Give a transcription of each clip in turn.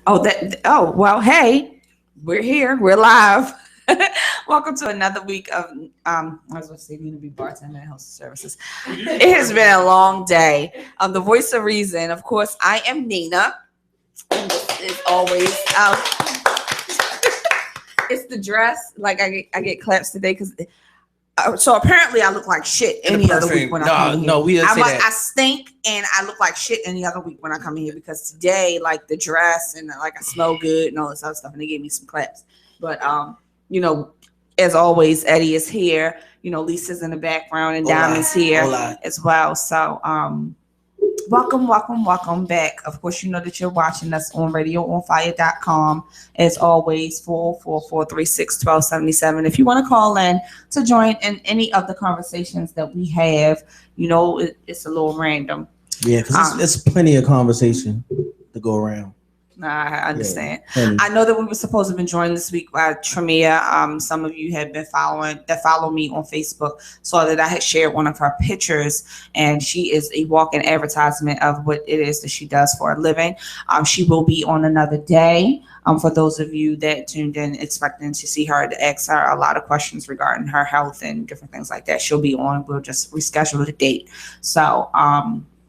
Well, hey, we're here. We're live. Welcome to another week of I was going to say Nina B. Bartender and Health Services. It has been a long day. The voice of reason. Of course, I am Nina. And this is always it's the dress. Like I get claps today because so apparently I look like shit any other week when I come in here. No, we didn't say that. I stink and I look like shit any other week when I come in here because today, like the dress and like I smell good and all this other stuff, and they gave me some claps. But as always, Eddie is here. Lisa's in the background and Diamond's here as well. So welcome back. Of course, you know that you're watching us on radioonfire.com. As always, 444-336-1277. If you want to call in to join in any of the conversations that we have, it's a little random. Yeah, because it's plenty of conversation to go around. I understand. Yeah, I know that we were supposed to have been joined this week by Tremia. Some of you have been follow me on Facebook, saw that I had shared one of her pictures, and she is a walk-in advertisement of what it is that she does for a living. She will be on another day. For those of you that tuned in expecting to see her, to ask her a lot of questions regarding her health and different things like that, she'll be on. We'll just reschedule the date. So,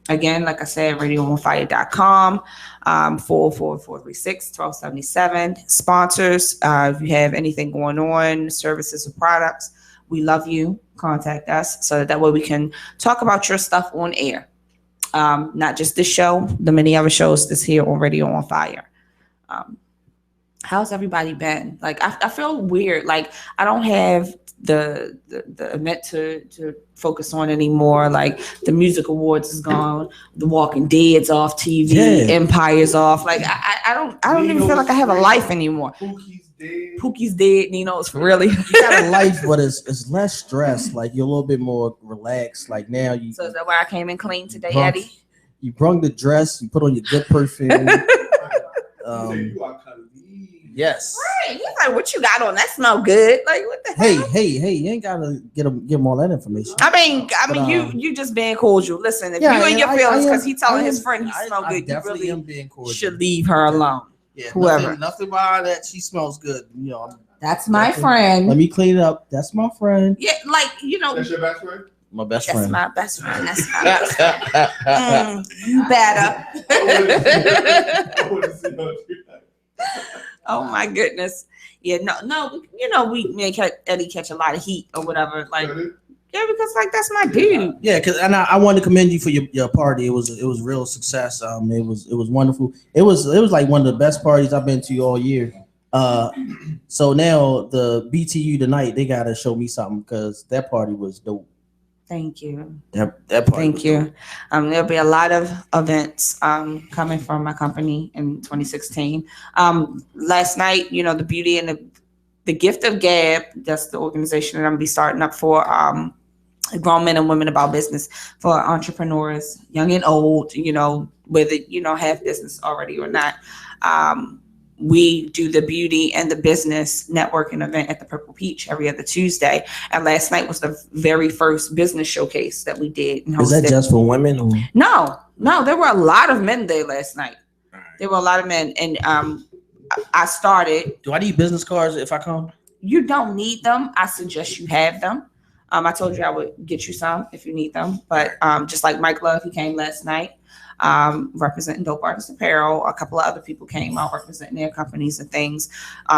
again, like I said, radioonfire.com, 444-336-1277. Sponsors, if you have anything going on, services or products, we love you. Contact us so that way we can talk about your stuff on air. Not just this show, the many other shows that's here on Radio on Fire. How's everybody been? Like, I feel weird. Like, I don't have the event to focus on anymore. Like, the music awards is gone, the Walking Dead's off TV, Empire's off. Like, I don't even feel like I have a life anymore. Pookie's dead. Nino's really. You got a life, but it's less stress. Like, you're a little bit more relaxed. Like, now you. So is that why I came in clean today, Eddie? You brung the dress. You put on your good perfume. Yes. Right. He's like, what you got on? That smell good. Like, what the hell? Hey, you ain't gotta give him all that information. I mean, you just being cordial. Listen, if you and your feelings, because he telling his friend he smell good, you really am being cordial. Should leave her alone. Yeah, whoever. Nothing about that. She smells good. That's my friend. Let me clean it up. That's my friend. Yeah, That's your best friend? My best friend. That's my best friend. That's my best friend. You better. Oh my goodness. Yeah, no, me and Eddie catch a lot of heat or whatever. Like, yeah, because like that's my dude. Yeah, and I want to commend you for your party. It was real success. It was wonderful. It was like one of the best parties I've been to all year. So now the BTU tonight, they gotta show me something because that party was dope. Thank you. That party. Thank you. There'll be a lot of events coming from my company in 2016. Last night, the Beauty and the Gift of Gab, that's the organization that I'm gonna be starting up for grown men and women about business, for entrepreneurs, young and old, whether have business already or not. We do the beauty and the business networking event at the Purple Peach every other Tuesday. And last night was the very first business showcase that we did. Is that just for women? Or? No, there were a lot of men there last night. There were a lot of men. And I started. Do I need business cards if I come? You don't need them. I suggest you have them. I told you I would get you some if you need them. But just like Mike Love, he came last night. Representing Dope Artist Apparel. A couple of other people came out representing their companies and things.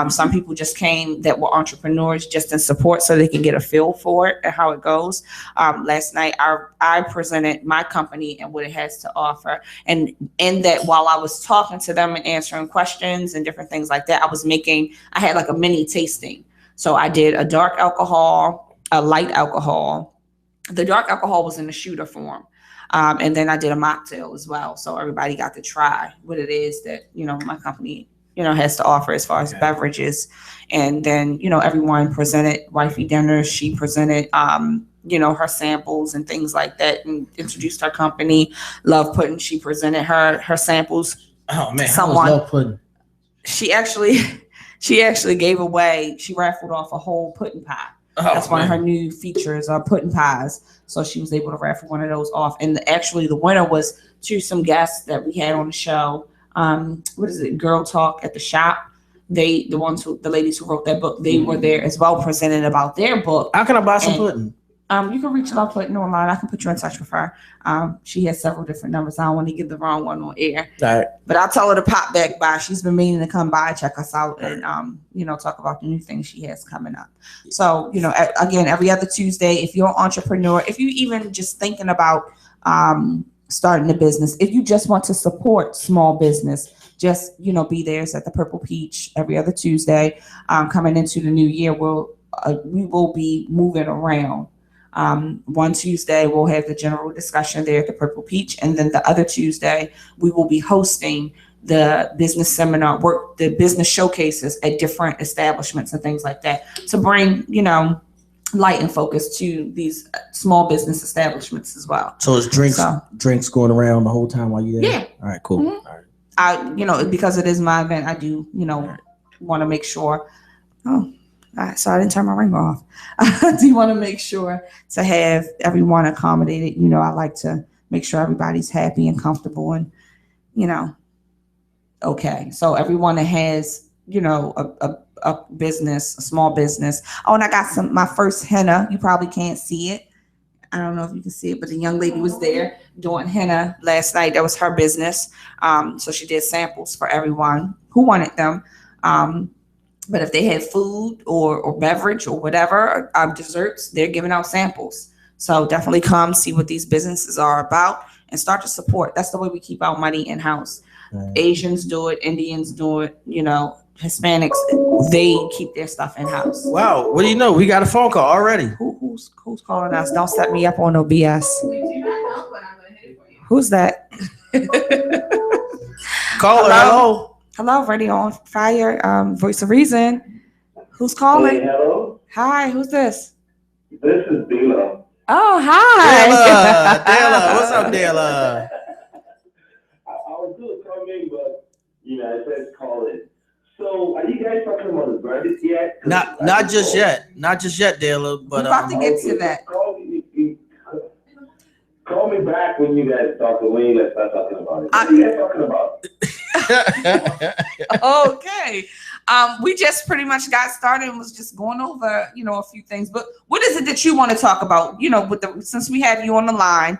Some people just came that were entrepreneurs just in support so they can get a feel for it and how it goes. Last night, I presented my company and what it has to offer. And in that, while I was talking to them and answering questions and different things like that, I had like a mini tasting. So I did a dark alcohol, a light alcohol. The dark alcohol was in the shooter form. And then I did a mocktail as well. So everybody got to try what it is that, my company, has to offer as far as beverages. And then, everyone presented wifey dinners. She presented, her samples and things like that and introduced her company, Love Pudding. She presented her samples. Oh man, someone, Love Pudding. She actually gave away, she raffled off a whole pudding pie. That's one of her new features, pudding pies. So she was able to raffle one of those off. And the winner was to some guests that we had on the show. what is it, Girl Talk at the Shop. The ladies who wrote that book, they were there as well, presenting about their book. How can I buy some pudding? You can reach Love Pudding online. I can put you in touch with her. She has several different numbers. I don't want to give the wrong one on air. All right. But I'll tell her to pop back by. She's been meaning to come by, check us out, and talk about the new things she has coming up. So, again, every other Tuesday, if you're an entrepreneur, if you even just thinking about starting a business, if you just want to support small business, just be there. It's at the Purple Peach every other Tuesday. Coming into the new year, we will be moving around. One Tuesday we'll have the general discussion there at the Purple Peach, and then the other Tuesday we will be hosting the business seminar, the business showcases at different establishments and things like that, to bring light and focus to these small business establishments as well. So it's drinks going around the whole time while you're there? Yeah. All right, cool. Mm-hmm. All right. Because it is my event, I do want to make sure. So I didn't turn my ring off. I do want to make sure to have everyone accommodated. I like to make sure everybody's happy and comfortable and, okay. So everyone that has, a business, a small business. Oh, and I got my first henna. You probably can't see it. I don't know if you can see it, but the young lady was there doing henna last night. That was her business. So she did samples for everyone who wanted them. But if they had food or beverage or whatever, desserts, they're giving out samples. So definitely come see what these businesses are about and start to support. That's the way we keep our money in-house. Right. Asians do it, Indians do it, Hispanics, they keep their stuff in-house. Wow, what do you know? We got a phone call already. Who's calling us? Don't set me up on no BS. Who's that? Caller, hello. Hello, Radio on Fire, Voice of Reason. Who's calling? Hey, hello. Hi, who's this? This is Dela. Oh, hi. Dela. What's up, Dela? I was going to come in, but, it says call it. So, are you guys talking about the verdict yet? Not just yet. Not just yet, Dela. But we're about to get to that. Call me back when you guys start talking about it. What are you guys talking about? Okay. We just pretty much got started and was just going over, a few things. But what is it that you want to talk about? Since we have you on the line.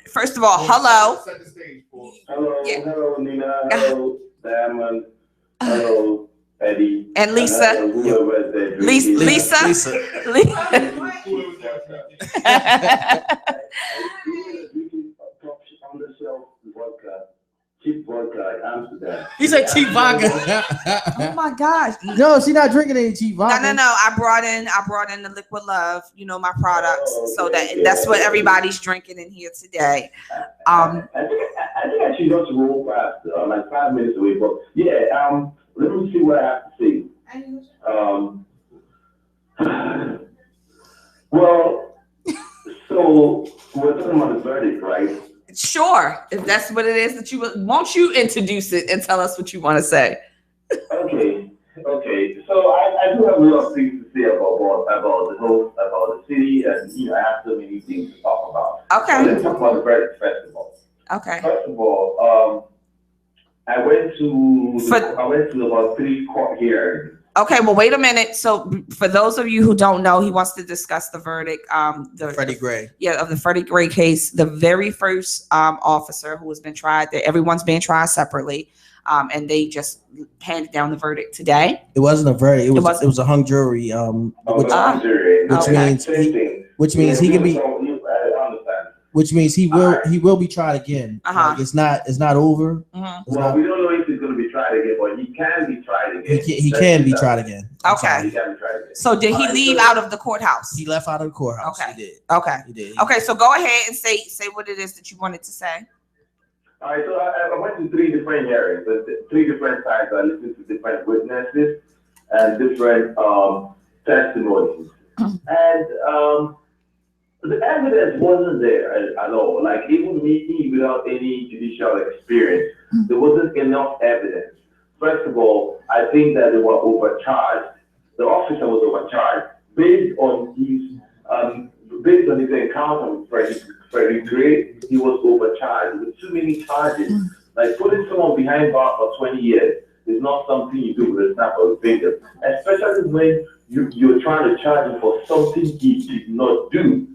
First of all, hello. Set the stage for. Hello, hello, Nina. Hello, Diamond. Hello, Eddie. And Lisa. Lisa. Cheap vodka, Amsterdam. He said cheap vodka. Oh my gosh. No, she's not drinking any cheap vodka. No. I brought in the Liquid Love, my products. Okay, so that's what everybody's drinking in here today. I think I should just roll fast, like 5 minutes away. But yeah, let me see what I have to say. Well, so we're talking about the verdict, right? Sure, if that's what it is that you won't you introduce it and tell us what you want to say. Okay. So I do have a lot of things to say about the city, and I have so many things to talk about. Okay. So let's talk about the verdict festival. Okay. First of all, I went to about 3 court hearings. Okay, well, wait a minute. So for those of you who don't know, he wants to discuss the verdict. Freddie Gray. Yeah, of the Freddie Gray case. The very first officer who has been tried, everyone's being tried separately, and they just handed down the verdict today. It wasn't a verdict. It was a hung jury. Which means he can be. Which means he will be tried again. Uh-huh. Like it's not over. Mm-hmm. Well, we don't know if he's going to be tried again, but he can be tried again. He can be tried again. Okay. He can be tried again. So did he leave out of the courthouse? He left out of the courthouse. Okay. He did. Okay. He did. Okay. So go ahead and say what it is that you wanted to say. All right. So I went to 3 different hearings, 3 different times. I listened to different witnesses and different testimonies, and the evidence wasn't there at all. Like, even me, without any judicial experience, there wasn't enough evidence. First of all, I think that they were overcharged. The officer was overcharged based on his encounter with Freddie Gray. He was overcharged with too many charges Like putting someone behind bars for 20 years is not something you do with a snap of a finger, especially when you're trying to charge him for something he did not do.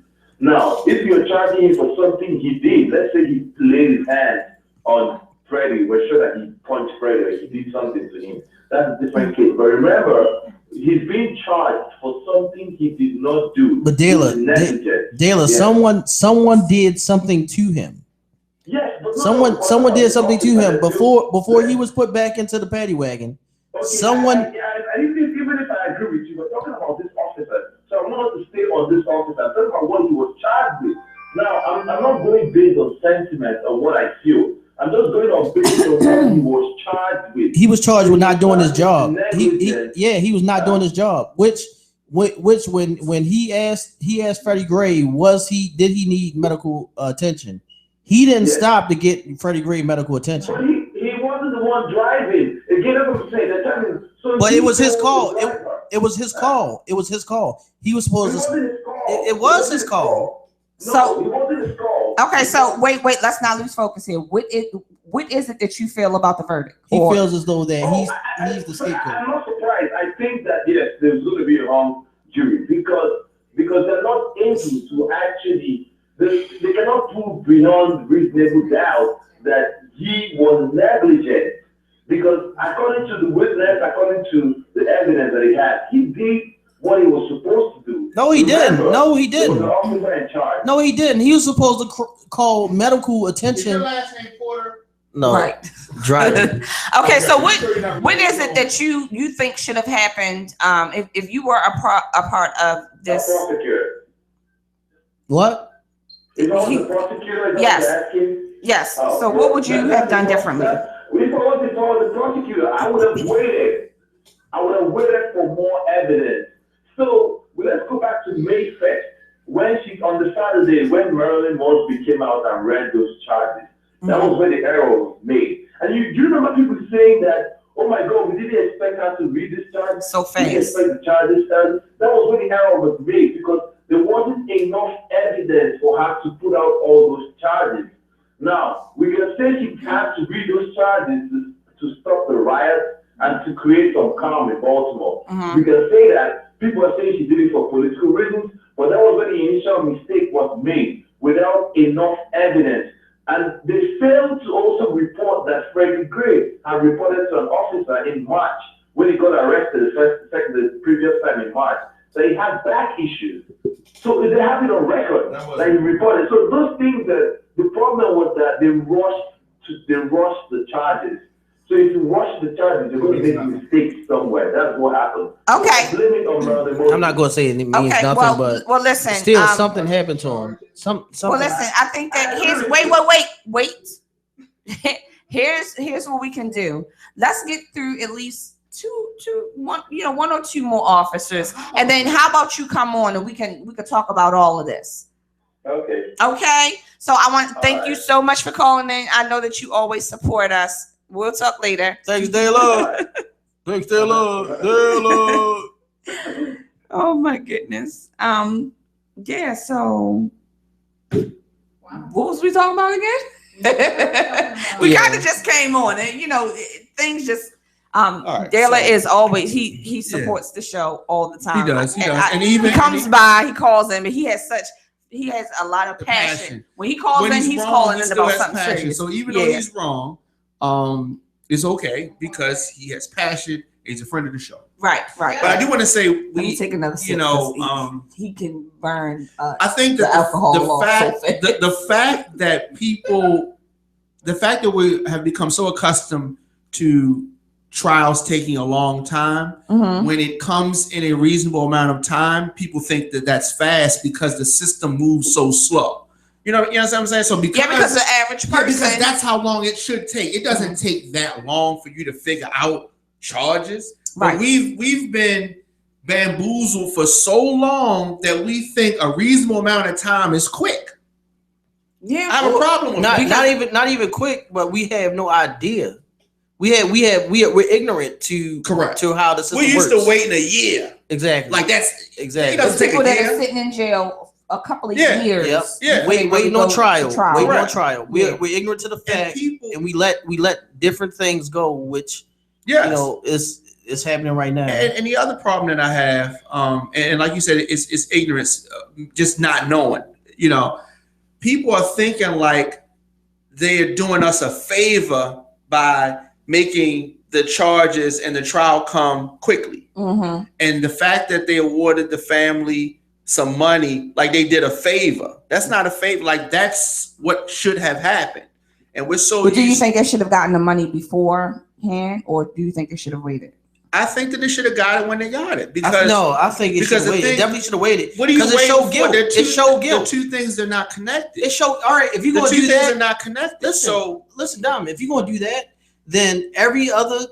Now, if you're charging him for something he did, let's say he laid his hands on Freddie, we're sure that he punched Freddie or he did something to him. That's a different case. But remember, he's being charged for something he did not do. But Dela, someone did something to him. Yes, but someone did something to him before he was put back into the paddy wagon. Okay, someone. Even if I agree with you, we're talking about this officer. So I want us to stay on this officer. I'm talking about what he was charged with. Now, I'm not going based on sentiment or what I feel. I'm just going on based on what he was charged with. He was charged with not doing his job. He was not doing his job. Which when he asked Freddie Gray, did he need medical attention? He didn't stop to get Freddie Gray medical attention. But he wasn't the one driving. Again, that's what I'm saying. But it was his call. It was his call. It was his call. He was supposed to. It was his call. No, it wasn't his call. Okay, so wait. Let's not lose focus here. What is it that you feel about the verdict? He feels as though that he's the scapegoat. I'm not surprised. I think that yes, there's going to be a hung jury because they're not able to actually. They cannot prove beyond reasonable doubt that he was negligent because according to the witness, according to the evidence that he had, he did what he was supposed to do. No, he didn't. No, he didn't. He was the officer in charge. No, he didn't. He was supposed to call medical attention. Is your last name Porter? No, right. Driving. Okay, so what is it that you think should have happened if you were a part of this? A prosecutor. What? Is also the prosecutor? Yes. So what would you have done differently? If I was the prosecutor, I would have waited. I would have waited for more evidence. So let's go back to May 1st, when on the Saturday, when Marilyn Mosby came out and read those charges. That was when the error was made. And you remember people saying that, oh my God, we didn't expect her to read this charge. So fast. We didn't expect the charges. That was when the error was made because there wasn't enough evidence for her to put out all those charges. Now, we can say she had to read those charges to stop the riot and to create some calm in Baltimore. We can say that people are saying she did it for political reasons, but that was when the initial mistake was made without enough evidence. And they failed to also report that Freddie Gray had reported to an officer in March when he got arrested the previous time in March that he had back issues. So they have it on record that he reported. So those things that the problem was that they rushed the charges. So if you rush the charges, you're going to make mistakes somewhere. That's what happened. Okay. I'm not going to say it means nothing, but listen. Still, something happened to him. Something. Well, listen. I think that wait. Here's what we can do. Let's get through at least one or two more officers, and then how about you come on and we can talk about all of this. Okay. Okay. So I want to thank you so much for calling in. I know that you always support us. We'll talk later. Thanks, Dela. Thanks, Dela. Oh my goodness. Yeah. So, what was we talking about again? We kind of just came on, and things just. Right, Dela is always he supports the show all the time. He does. And even he comes by, he calls in, but he has a lot of passion. When he calls in, he's calling in about something serious. So even though he's wrong, it's okay because he has passion. He's a friend of the show. Right. But I do want to say, let me take another sip, he can burn. I think that the fact that we have become so accustomed to trials taking a long time, when it comes in a reasonable amount of time, people think that that's fast because the system moves so slow. You know what I'm saying? So because the average person, because that's how long it should take. It doesn't take that long for you to figure out charges. Right. But we've been bamboozled for so long that we think a reasonable amount of time is quick. Yeah, I have a problem with not even quick, but we have no idea. We're ignorant to how the system works. We're used to waiting a year. Exactly. Like that's exactly. There's people that are sitting in jail a couple of Yeah, years. Yep. Yeah. Waiting on trial. Waiting on Correct. trial. We're ignorant to the fact, and we let different things go, which is happening right now. And the other problem that I have, and like you said, it's ignorance, just not knowing. People are thinking like they're doing us a favor by making the charges and the trial come quickly. Mm-hmm. And the fact that they awarded the family some money, like they did a favor. That's not a favor. Like that's what should have happened. And we're so. But do you think they should have gotten the money beforehand, or do you think they should have waited? I think that they should have got it when they got it. Because I think it should have waited. Definitely should have waited. What do you waiting for? It showed guilt. The two things are not connected. It showed. All right, if you're going to do that, things are not connected. Listen, Dom. If you're going to do that, then every other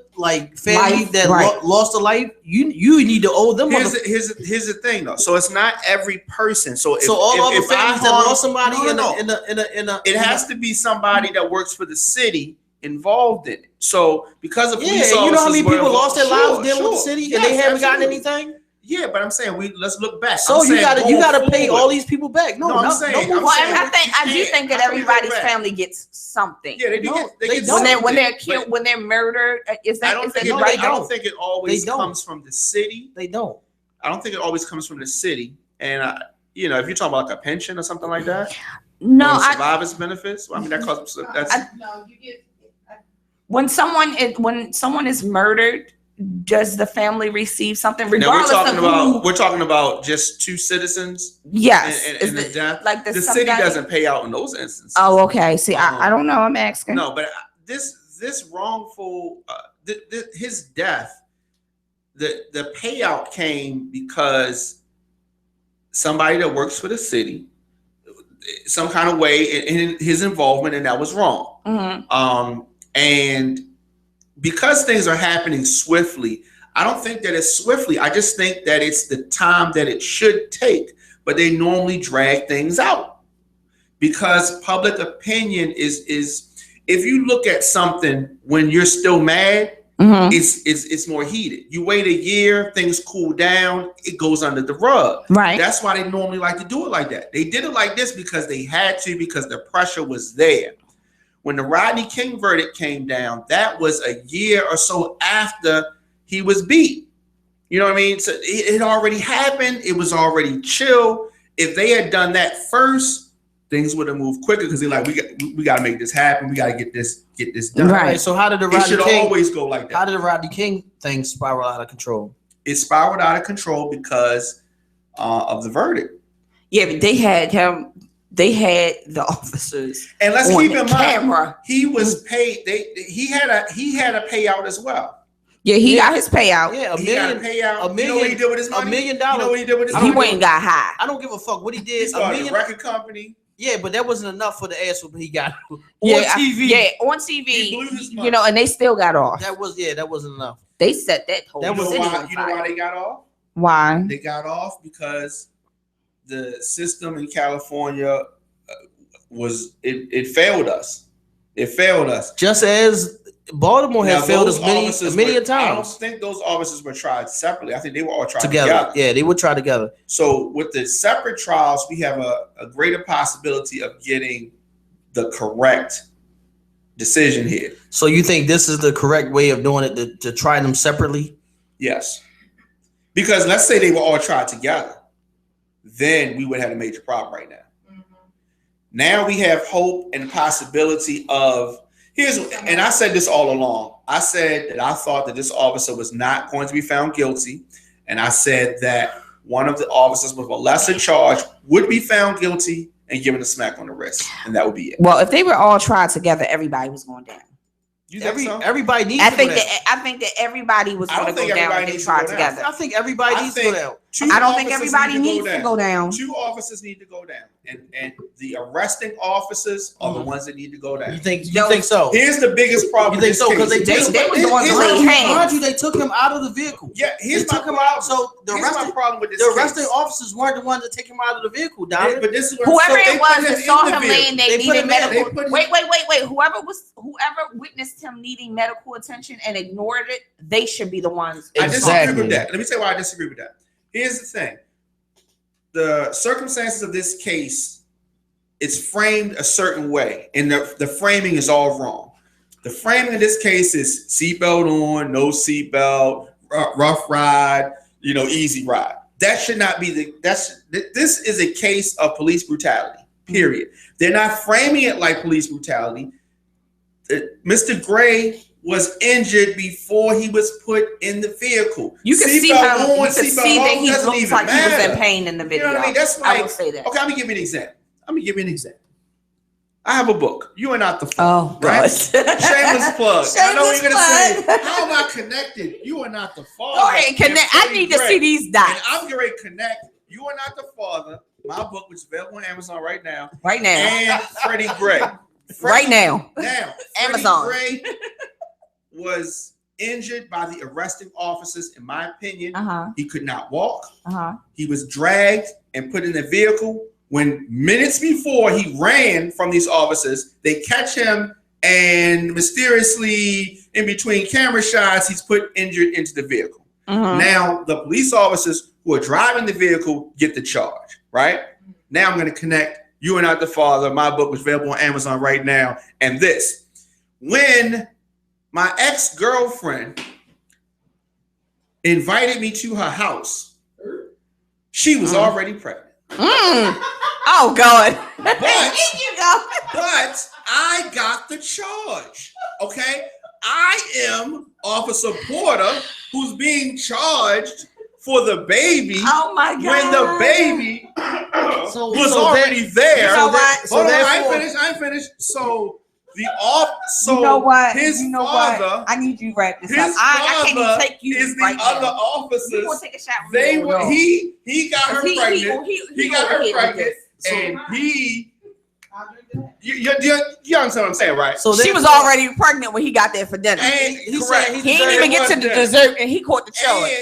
family that lost a life, you need to owe them. Here's the thing though. So it's not every person. So all other families that lost somebody in a it has to be somebody that works for the city involved in it. So because of police officers, you know how many people lost their lives dealing with the city and they haven't gotten anything. Yeah, but I'm saying let's look back. So you gotta pay all these people back. I do think that everybody's family gets something. Yeah, they do. When they're killed, when they're murdered, I don't think it always comes from the city. They don't. I don't think it always comes from the city. And if you're talking about like a pension or something like that, survivors benefits. Well, I mean that costs. You get when someone is murdered. Does the family receive something regardless we're talking about just two citizens? Yes. And the death. Like the city doesn't pay out in those instances. Oh, okay. See, I don't know. I'm asking. No, but this wrongful his death, the payout came because somebody that works for the city, some kind of way in his involvement, and that was wrong. Mm-hmm. And because things are happening swiftly, I don't think that it's swiftly. I just think that it's the time that it should take, but they normally drag things out because public opinion is if you look at something when you're still mad, mm-hmm. it's more heated. You wait a year, things cool down, it goes under the rug. Right. That's why they normally like to do it like that. They did it like this because they had to, because the pressure was there. When the Rodney King verdict came down, that was a year or so after he was beat. You know what I mean? So it already happened. It was already chill. If they had done that first, things would have moved quicker because they're like, we got to make this happen. We got to get this done. Right. So how did the Rodney King always go like that? How did the Rodney King thing spiral out of control? It spiraled out of control because of the verdict. Yeah, but they had him. They had the officers, and let's keep in camera. Mind he was paid. He had a payout as well. Yeah, he got his payout. Yeah, he got a payout. $1 million. You know what he did with his money? $1 million. You know what he did with his money? He went and got high. I don't give a fuck what he did. He started a record company. Yeah, but that wasn't enough for the ass whooping he got on TV. On TV. And they still got off. That wasn't enough. They set that whole. You know why they got off? Why? They got off because the system in California it failed us. It failed us. Just as Baltimore had failed us many times. I don't think those officers were tried separately. I think they were all tried together. Yeah, they were tried together. So with the separate trials, we have a greater possibility of getting the correct decision here. So you think this is the correct way of doing it, to try them separately? Yes. Because let's say they were all tried together, then we would have a major problem right now. Now we have hope and possibility of and I said this all along. I said that I thought that this officer was not going to be found guilty. And I said that one of the officers with a lesser charge would be found guilty and given a smack on the wrist. And that would be it. Well, if they were all tried together, everybody was going down. Everybody needs I think that everybody was going to go down if they tried together. I think everybody needs to go down. I don't think everybody needs to go down. 2 officers need to go down. And the arresting officers are the ones that need to go down. You think so? Here's the biggest problem. You think so? Because they were the ones who laid hands. They took him out of the vehicle. Yeah, they took him out. So the arresting officers weren't the ones that take him out of the vehicle, Don. But this is whoever it was that saw him laying, they needed medical. Wait. Whoever witnessed him needing medical attention and ignored it, they should be the ones. I disagree with that. Let me tell you why I disagree with that. Here's the thing. the circumstances of this case, it's framed a certain way, and the framing is all wrong. The framing of this case is seatbelt on, no seatbelt, rough ride, easy ride. That should not be this is a case of police brutality, period. They're not framing it like police brutality. Mr. Gray was injured before he was put in the vehicle. You can see that he looks like he was in pain in the video. You know what I mean? That's like, I will say that. Okay, let me give you an example. I have a book. You are not the father. Oh, right? Shameless plug. I know you're gonna say, how am I connected? You are not the father. Go ahead, connect. I need to see these dots. And I'm going to connect. You are not the father. My book, which is available on Amazon right now. Right now. And Freddie Gray. Right now. Now. Amazon. Freddie Gray was injured by the arresting officers, in my opinion. He could not walk. He was dragged and put in a vehicle. When minutes before he ran from these officers, they catch him, and mysteriously, in between camera shots, he's put injured into the vehicle. Now, the police officers who are driving the vehicle get the charge, right? Now I'm going to connect You Are Not the Father. My book was available on Amazon right now. And this, when my ex-girlfriend invited me to her house, she was already pregnant. Oh, God. But I got the charge. Okay? I am Officer Porter, who's being charged for the baby. Oh, my God. When the baby was already there. You know what? Hold on, I ain't finished. So the so you know what? His you know father. What? I need you to wrap this his up. I can't even take you is the right other now. officers. You want to take a shot? They were he got her pregnant. He got her pregnant, and he. You understand what I'm saying, right? So she was already pregnant when he got there for dinner. And he didn't even get to the dessert, and he caught the charge.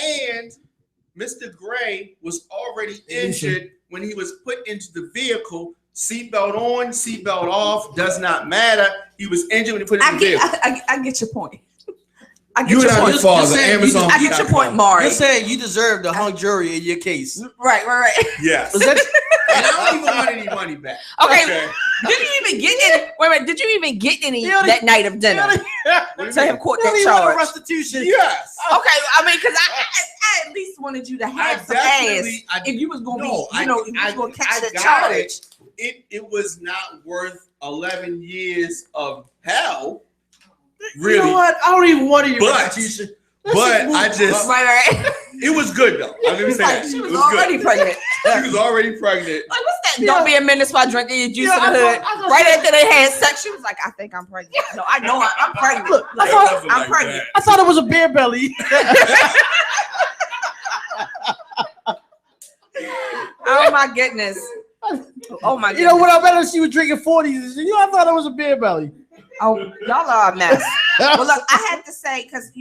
And Mr. Gray was already injured when he was put into the vehicle. Seatbelt on, seatbelt off, does not matter. He was injured when he put it in the vehicle. I get your point. I get your point. Amazon. I get your point, Mari. You're saying you deserve the hung jury in your case. Right. Yes. And I don't even want any money back. Okay. Did you even get any? Wait a minute. Did you even get any that night of dinner? To have caught that charge. Restitution. Yes. Okay. I mean, because I at least wanted you to have some ass. If you was gonna if you was gonna catch that charge. It was not worth 11 years of hell. Really. You know what? I don't even want your restitution. But I just right. It was good though. I'm gonna say that. She was already pregnant. She was already pregnant. Like, what's that? Don't be a menace while drinking your juice in the hood. Right after they had sex, she was like, I think I'm pregnant. No, I know I'm pregnant. Look, I'm pregnant. I thought it was a beer belly. Oh my goodness. Oh my goodness. You know what? I better she was drinking 40s. I thought it was a beer belly. Oh, y'all are a mess. Well, look, I had to say, because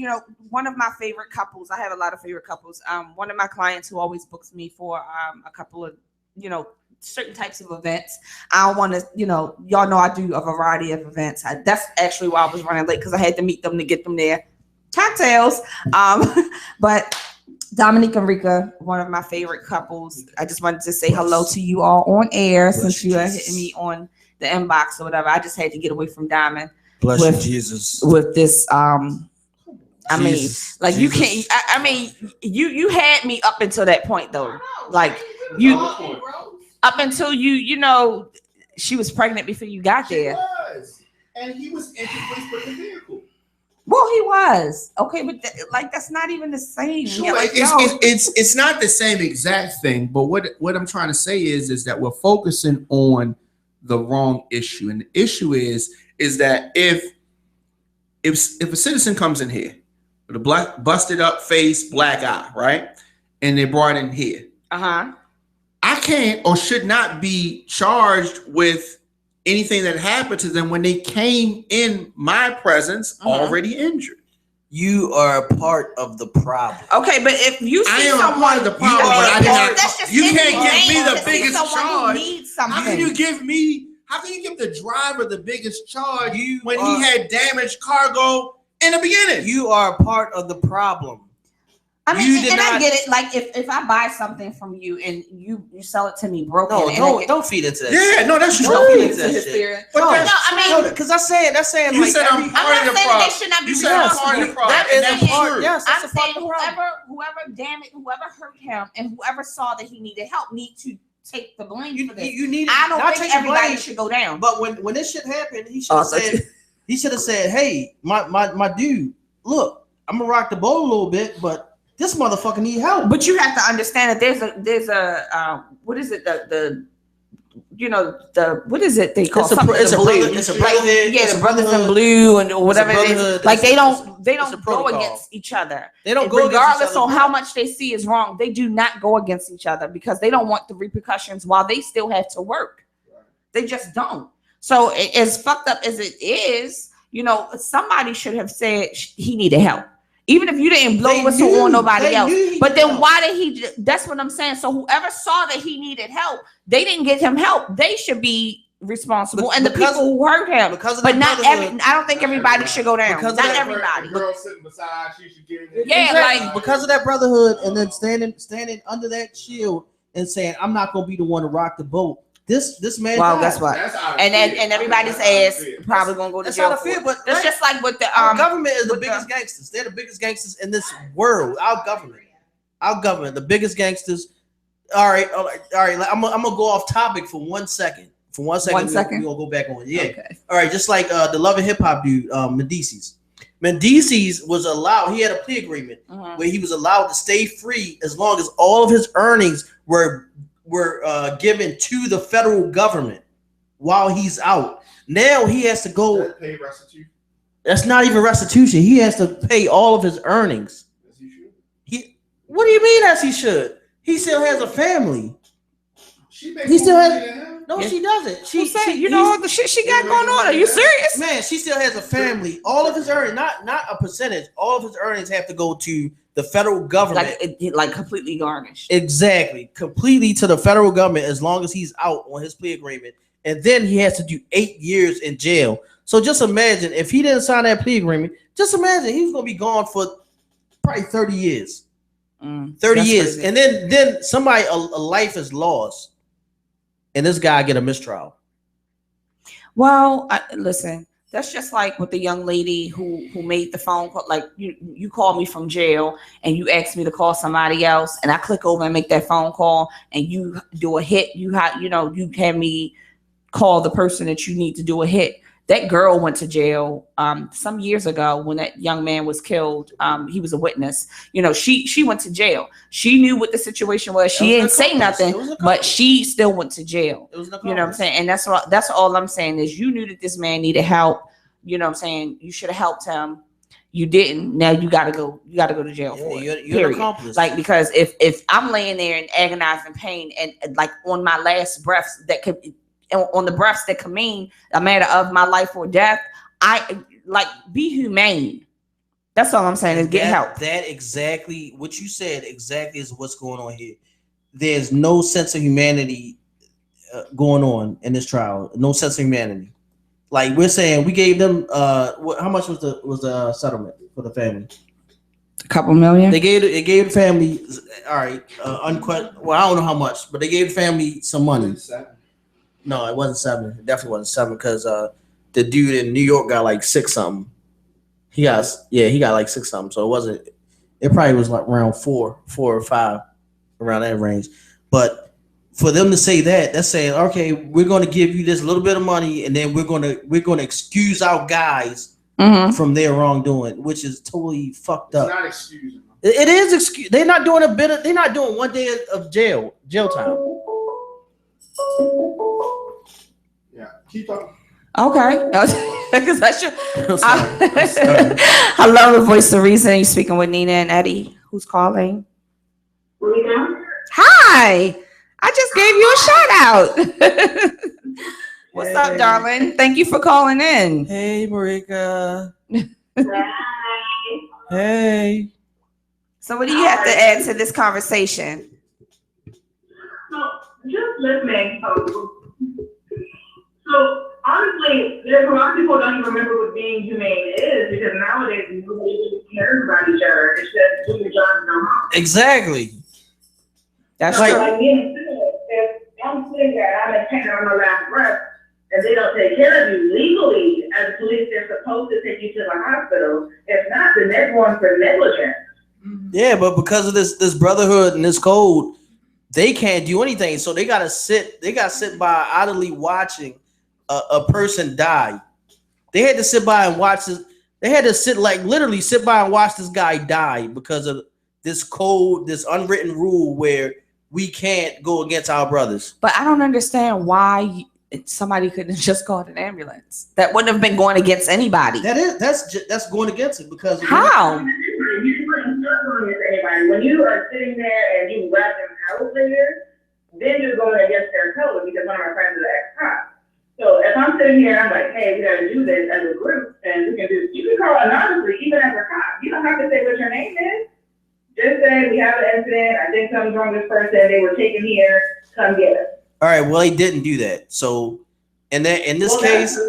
one of my favorite couples, I have a lot of favorite couples. One of my clients who always books me for a couple of certain types of events. I don't want to, y'all know I do a variety of events. That's actually why I was running late, because I had to meet them to get them their cocktails. But Dominique and Rika, one of my favorite couples. I just wanted to say hello to you all on air, since you are hitting me on the inbox or whatever. I just had to get away from Diamond. Bless you, Jesus. With this, I mean, like, you can't. I mean, you had me up until that point though. Like, you up until she was pregnant before you got there. And he was injured when he put in the vehicle. Well, he was okay, but that's not even the same. Sure, yeah, it's not the same exact thing. But what I'm trying to say is that we're focusing on the wrong issue, and the issue is that if a citizen comes in here with a black busted up face, black eye, right, and they brought in here, I can't or should not be charged with anything that happened to them when they came in my presence already injured. You are a part of the problem. Okay, but if you see someone, part of the problem, but I didn't. You can't give me the biggest charge. How can you give the driver the biggest charge when he had damaged cargo in the beginning? You are a part of the problem. I mean, I get it. Like if I buy something from you and you sell it to me broken, don't feed into that. Yeah, no, that's true. Don't feed into his spirit. But because that's saying you said I'm part of the problem. They should not be part of the problem. That is a part. Yes, I'm saying whoever damaged, whoever hurt him, and whoever saw that he needed help need to take the blame for this. I don't think everybody should go down. But when this shit happened, he should have said, "Hey, my dude, look, I'm gonna rock the boat a little bit, but this motherfucker need help." But you have to understand that there's a what is it what is it they call something? It's a brotherhood. Yeah, the brothers in blue and whatever it is. Like they don't go against each other. They don't go regardless of how much they see is wrong. They do not go against each other because they don't want the repercussions while they still have to work. They just don't. So as fucked up as it is, somebody should have said he needed help. Even if you didn't blow whistle on nobody else. But then why did he? That's what I'm saying. So whoever saw that he needed help, they didn't get him help. They should be responsible. And the people who hurt him. But not I don't think everybody should go down. Not everybody. The girl sitting beside, she should get in. Yeah, like because of that brotherhood, and then standing under that shield and saying, "I'm not gonna be the one to rock the boat." This man. Well, that's what. And everybody's ass probably gonna go to jail. That's how I feel, but it's just like with the our government is the biggest gangsters. They're the biggest gangsters in this world. Our government, the biggest gangsters. All right. I'm gonna go off topic for 1 second. For 1 second, we're gonna go back on. Yeah. Okay. All right. Just like the Love and Hip Hop dude, Mendeecees. Mendeecees was allowed. He had a plea agreement where he was allowed to stay free as long as all of his earnings were given to the federal government while he's out. Now he has to go pay restitution. That's not even restitution. He has to pay all of his earnings. As he should. What do you mean as he should? He still has a family. She still has. No, she doesn't. She the shit she got going on. Are you serious? Man, she still has a family. All of his earnings, not a percentage. All of his earnings have to go to the federal government, like completely garnished. Exactly, completely to the federal government as long as he's out on his plea agreement, and then he has to do 8 years in jail. So just imagine if he didn't sign that plea agreement. Just imagine he was gonna be gone for probably 30 years. 30 years, crazy. And then somebody a life is lost, and this guy get a mistrial. Well, listen. That's just like with the young lady who made the phone call. Like you called me from jail and you asked me to call somebody else, and I click over and make that phone call, and you do a hit. You have me call the person that you need to do a hit. That girl went to jail some years ago when that young man was killed. He was a witness. She went to jail. She knew what the situation was. She didn't say nothing, but she still went to jail. You know what I'm saying? And that's all I'm saying is you knew that this man needed help. You know what I'm saying? You should have helped him. You didn't. Now you gotta go to jail for it. You're an accomplice. Like, because if I'm laying there in agonizing pain and like on my last breaths that could on the breaths that could mean a matter of my life or death, I like be humane. That's all I'm saying is get help. That exactly what you said exactly is what's going on here. There's no sense of humanity going on in this trial. No sense of humanity. Like we're saying, we gave them how much was the settlement for the family? A couple million. They gave the family all right. Well, I don't know how much, but they gave the family some money. No, it wasn't 7. It definitely wasn't 7 because the dude in New York got like 6 something. He got like 6 something. So it wasn't. It probably was like around 4 or 5, around that range. But for them to say that, that's saying, okay, we're going to give you this little bit of money, and then we're going to excuse our guys from their wrongdoing, which is totally fucked up. It's not excusing them. It is excuse. They're not doing they're not doing 1 day of jail time. Yeah, keep talking. Okay, because that's your. I love the voice of reason. You're speaking with Nina and Eddie. Who's calling? Marika. Hi, I just gave you a shout out. What's up, darling? Thank you for calling in. Hey, Marika. Hi. Hey. So, what do you have to add to this conversation? So, just listening. So honestly, there's a lot of people don't even remember what being humane is, because nowadays we really care about each other. It's just do your job and go home. Exactly. That's So, true. like me, if I'm sitting there and I'm in pain on my last breath, and they don't take care of you legally, as police, they're supposed to take you to the hospital. If not, then they're going for negligence. Yeah, but because of this brotherhood and this code, they can't do anything. So they gotta sit by idly watching a person die. They had to sit by and watch this. They had to literally sit by and watch this guy die because of this code, this unwritten rule where we can't go against our brothers. But I don't understand why somebody couldn't just call an ambulance. That wouldn't have been going against anybody. That's going against it because How? You wouldn't start going against anybody. When you are sitting there and you rat them out later, then you're going against their code because one of my friends is an ex-cop. So if I'm sitting here and I'm like, hey, we gotta do this as a group, and you can call anonymously, even as a cop. You don't have to say what your name is. Just say we have an incident. I think something's wrong with this person. They were taken here. Come get us. all right, well, he didn't do that. So in this case, on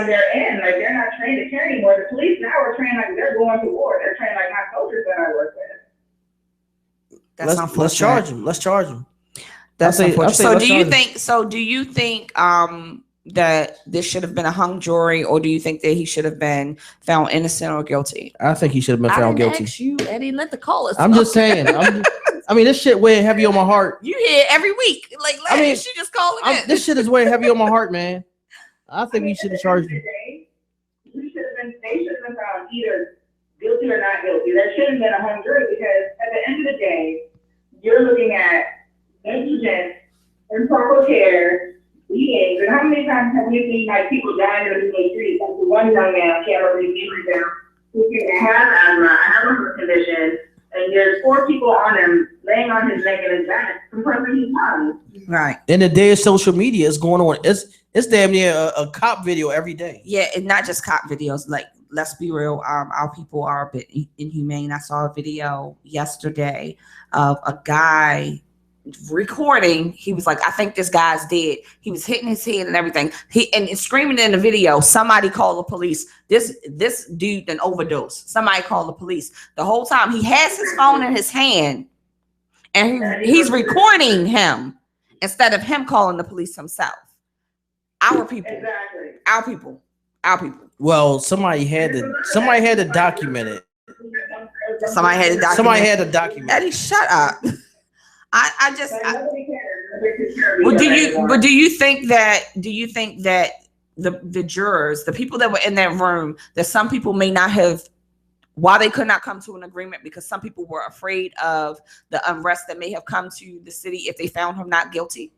their end, like they're not trained to care anymore. The police now are trained like they're going to war. They're trained like my soldiers that I work with. That's let's charge him. Let's charge him. That's I'll say unfortunate. So let's do you charge him. think? So do you think that this should have been a hung jury, or do you think that he should have been found innocent or guilty? I think he should have been I found didn't guilty. ask you, Eddie. Let the callers. I'm just saying. I mean, this shit weighing heavy on my heart. You hear every week. Like, I mean, she just call again. This shit is weighing heavy on my heart, man. I think we should have charged him. They should have been found either guilty or not guilty. There shouldn't have been a hung jury because at the end of the day, you're looking at negligence, improper care, beatings, and how many times have we seen like people dying in the streets? Like the one young man, I can't remember his name right now, who has asthma, I have a heart condition, and there's 4 people on him laying on his neck and his back, compressing his lungs. Right. In the day of social media, it's going on. It's damn near a cop video every day. Yeah, and not just cop videos. Like, let's be real. Our people are a bit inhumane. I saw a video yesterday of a guy recording. He was like, I think this guy's dead. He was hitting his head and everything. And screaming in the video, somebody call the police. This dude an overdose. Somebody call the police. The whole time he has his phone in his hand and he's recording him instead of him calling the police himself. Our people. Exactly. Our people. Our people. Well, somebody had to document it. Somebody had to document. Somebody had to document. Eddie, shut up. Nobody cares. Well, do you think that the jurors, the people that were in that room, that some people may not have, why they could not come to an agreement because some people were afraid of the unrest that may have come to the city if they found him not guilty?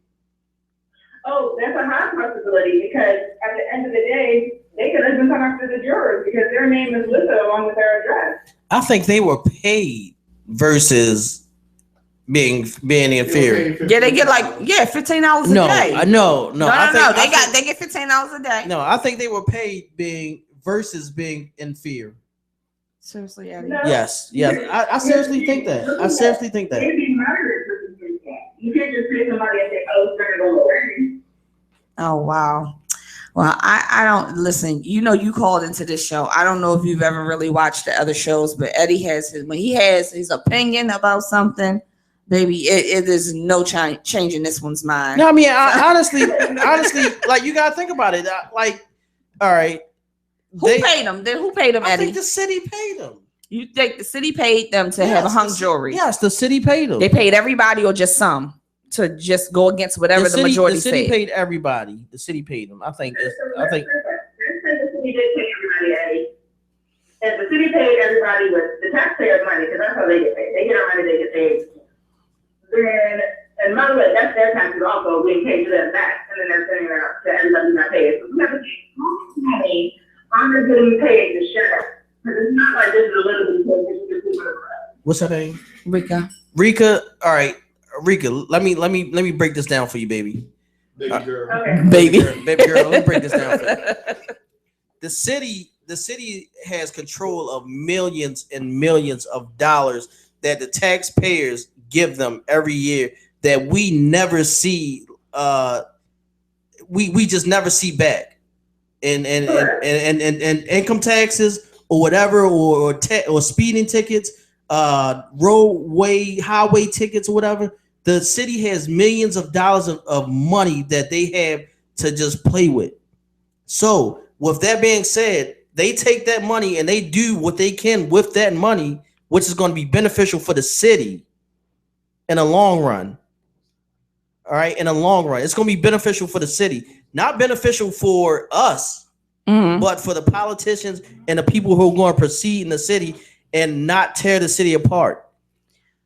Oh, that's a high possibility because at the end of the day, they could have been come after the jurors because their name is listed along with their address. I think they were paid versus being inferior. Yeah, they get like $15 a day. No. They get $15 a day. No, I think they were paid being inferior. Seriously, Eddie. No. Yes. I seriously think that. They'd be murdered for something like that. You can't just pay somebody and say, oh, it's going to go away. Oh, wow. Well, I don't listen. You know, you called into this show. I don't know if you've ever really watched the other shows, but Eddie has when he has his opinion about something, baby, it is no changing this one's mind. No, I mean, honestly, like you gotta think about it. Like, all right, who paid them? Then who paid them, Eddie? I think the city paid them. You think the city paid them to have a hung jury? Yes, the city paid them. They paid everybody or just some to just go against whatever the majority said. The city paid everybody. The city paid them. I think. The city did pay everybody, Eddie. If the city paid everybody with the taxpayers' money, because that's how they get paid. They get our money, they get paid. Then, and by the way, that's their taxes also being paid to them back, and then they're sending it out to everybody who's not paid. So we have to pay money on the getting paid to shut up. Because it's not like this is a little bit of this. What's her name? Rika. All right, Rika. Let me break this down for you, baby. Baby girl. Okay. Baby girl. Let me break this down for you. The city has control of millions and millions of dollars that the taxpayers give them every year that we never see. We just never see back, and income taxes or whatever or speeding tickets. roadway, highway tickets or whatever. The city has millions of dollars of money that they have to just play with. So with that being said, they take that money and they do what they can with that money, which is going to be beneficial for the city in the long run. All right, in the long run, it's going to be beneficial for the city, not beneficial for us, but for the politicians and the people who are going to proceed in the city and not tear the city apart.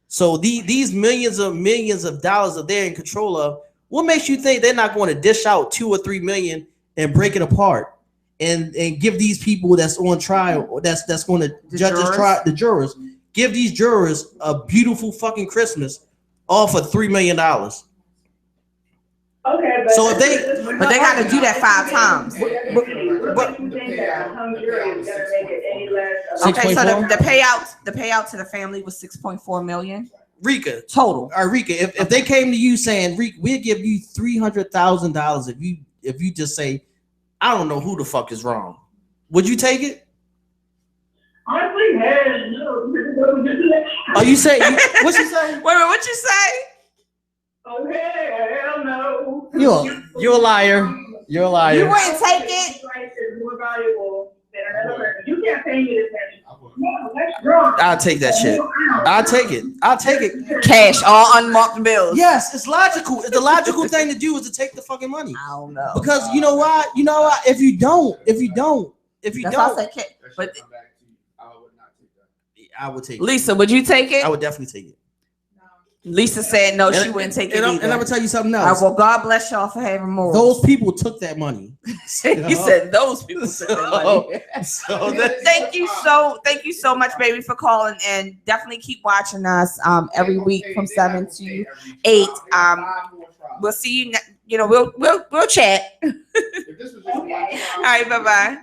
So these millions of dollars that they're in control of, what makes you think they're not going to dish out 2 or 3 million and break it apart and give these people that's on trial, that's going to judge this trial, the jurors, give these jurors a beautiful fucking Christmas all for $3 million? Okay, but So if they got to do that 5 times. What you think that a hung jury is gonna make it any less? Okay, so 6.4? the payout to the family was 6.4 million Rika, total. all right, Rika, if they came to you saying, Rika, we'll give you $300,000 if you just say, I don't know who the fuck is wrong, would you take it? Honestly, hell no. Are you saying what you say? Wait, what you say? Okay, hell no. You're a liar. You're a liar. You wouldn't take it? Life is more valuable than another person. You can't pay me this much. No, that's wrong. I'll take that shit. I'll take it. Cash, all unmarked bills. Yes, it's logical. The logical thing to do is to take the fucking money. I don't know. Because you know why? If you don't, That's why I said cash. But I would take it. Lisa, would you take it? I would definitely take it. Lisa said no, she wouldn't take it and either. I'm gonna tell you something All right, else. well, God bless y'all for having more. Those people took that money. He said those people took that money. Thank you so much, baby, for calling, and definitely keep watching us every week from 7 to 8. We'll see you. We'll chat. All right, bye.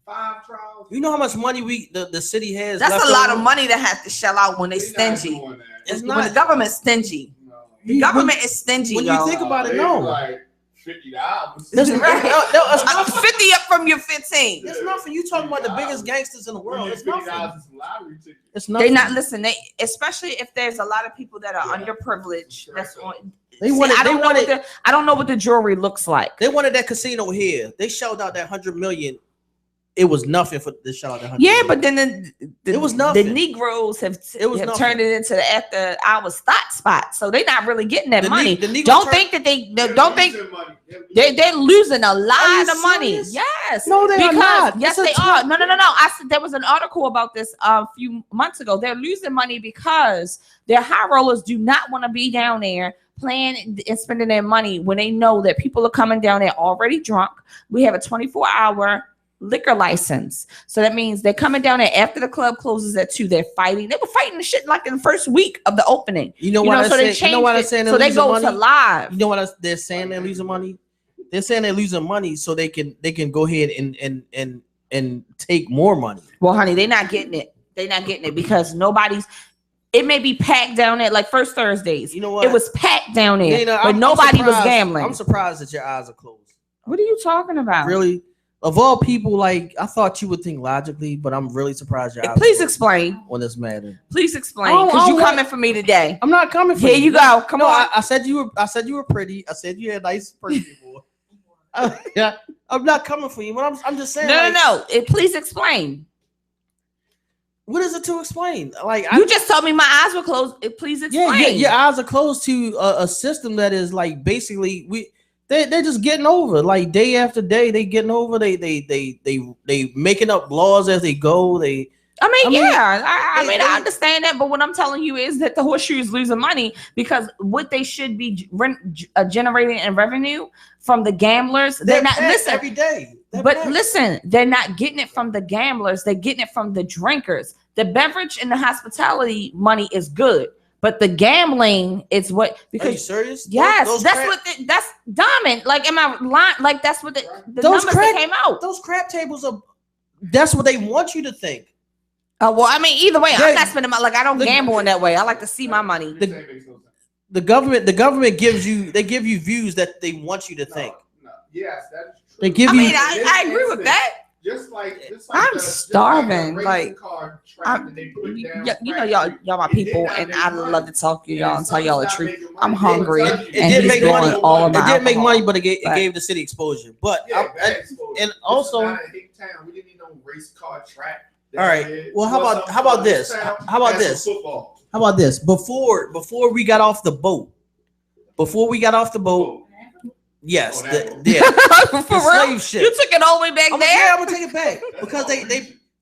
Five trials. You know how much money the city has? That's left a lot over? of money to have to shell out when they stingy. It's When not. the government's stingy. The government is stingy, When y'all. you think about it, no. Like $50. It's not 50 up from your 15. It's nothing. You talking about the biggest gangsters in the world. It's nothing. It's They nothing. not listen. They especially if there's a lot of people that are underprivileged. That's on. They wanted. I don't know what the jewelry looks like. They wanted that casino here. They shelled out that $100 million. It was nothing for the shell out that $100 Yeah, million. but then It was nothing. The Negroes have nothing. turned it into the after hour spot. So they're not really getting that money. The Negroes Don't think that don't think they're losing a lot of money. serious? Yes. No, they are not. Yes, It's a they are. No. I said there was an article about this a few months ago. They're losing money because their high rollers do not want to be down there playing and spending their money when they know that people are coming down there already drunk. We have a 24-hour liquor license. So that means they're coming down there after the club closes at 2. They're fighting. They were fighting the shit like in the first week of the opening. You know what so they saying? You know what I'm saying? So they go money? to live. You know what they're saying? They're losing money. They're saying they're losing money so they can go ahead and take more money. Well, honey, they're not getting it. They're not getting it because nobody's. It may be packed down there like First Thursdays. You know what? It was packed down there, Nina, but nobody was surprised- gambling. I'm surprised that your eyes are closed. What are you talking about? Really? Of all people, like I thought you would think logically, but I'm really surprised your eyes. Please are explain. closed on this matter. Please explain, Oh, because you oh, coming for me today. I'm not coming for Here you go. Come on. I said you were pretty. I said you had nice pretty before. Yeah, I'm not coming for you, but I'm just saying. No. Please explain. What is it to explain? Like You just told me my eyes were closed. Please explain. yeah, your eyes are closed to a system that is like basically they're just getting over like day after day. They getting over. They making up laws as they go. I understand that, but what I'm telling you is that the horseshoe is losing money because what they should be generating in revenue from the gamblers, they're not listen every day. Listen, they're not getting it from the gamblers. They're getting it from the drinkers. The beverage and the hospitality money is good, but the gambling is what. Because are you serious? Yes, that's Diamond. Like, am I lying? Like, that's what the numbers that came out. Those crap tables are. That's what they want you to think. Well, I mean, either way, I'm not spending my I don't gamble in that way. I like to see my money. The government gives you views that they want you to think. No. Yes, that is true. They give I agree with that. Just like I'm starving. the Like, racing car track that they put down you know, y'all my people, and I love to talk to y'all and tell y'all the truth. I'm hungry, and It did he's make doing money. all of my It did make alcohol. money, but it gave the city exposure. But and also, we didn't need no race car track. all right. Well, how about this? How about this? Football. How about this? Before we got off the boat, yes, Oh, the For real? slave ship. You took it all the way back there. Yeah, I'm gonna take it back because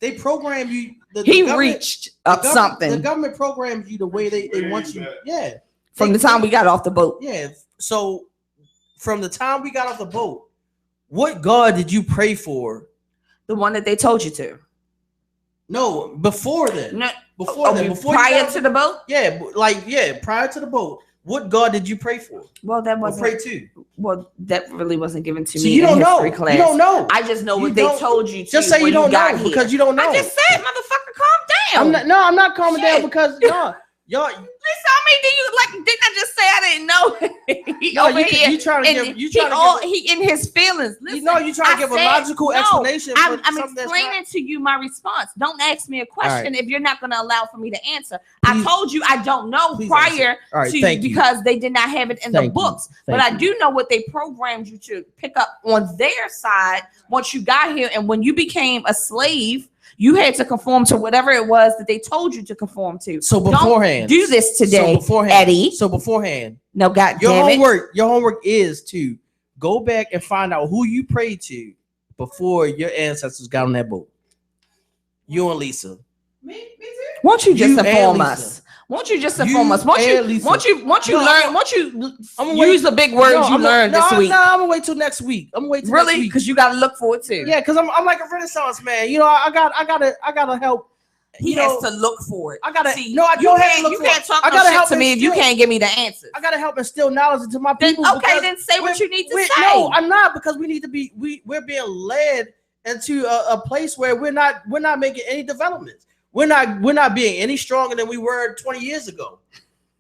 they program you. He reached up something. The government programs you the way they want you. Yeah. From the time we got off the boat. Yeah. So from the time we got off the boat, what God did you pray for? The one that they told you to. No, before then. No, Before then. Before prior to the boat? Yeah, prior to the boat. What God did you pray for? Well, that Or wasn't. pray to? Well, that really wasn't given to So me. you don't in know. history class. You don't know. I just know You what they don't- told you to. Just say when you don't got know here. because you don't know. I just said, motherfucker, calm down. I'm not calming down Shit. because y'all. Listen, I mean, didn't I just say I didn't know? He No, over here. you trying to And give. You trying to give. he in his feelings. Listen, You know, you trying to give a logical explanation. For I'm something that's explaining to you my response. Don't ask me a question right. if you're not going to allow for me to answer. Please- I told you I don't know please prior All right, to thank you. because they did not have it in the Thank you. books. Thank But I you. do know what they programmed you to pick up on their side once you got here. And when you became a slave, you had to conform to whatever it was that they told you to conform to. So beforehand, Don't do this today, Eddie. So beforehand, No, God your damn it. homework is to go back and find out who you prayed to before your ancestors got on that boat. You and Lisa. Won't you just You and inform Lisa. us? Won't you just You inform us? Won't and Lisa. you No, learn? Won't you I'm use the big words you learned this week? No, I'm gonna wait till next week. Really? Because you got to look forward to. Yeah, because I'm like a Renaissance man. You know, I gotta help. He You has know, to look for it. I gotta. See, No, I you don't have to can't. look You for can't it. talk I no gotta shit help to me if you instill- can't give me the answers. I gotta help instill knowledge into my Then people. okay, because then say what you need to say. No, I'm not because we need to be. We're being led into a place where we're not making any developments. We're not being any stronger than we were 20 years ago.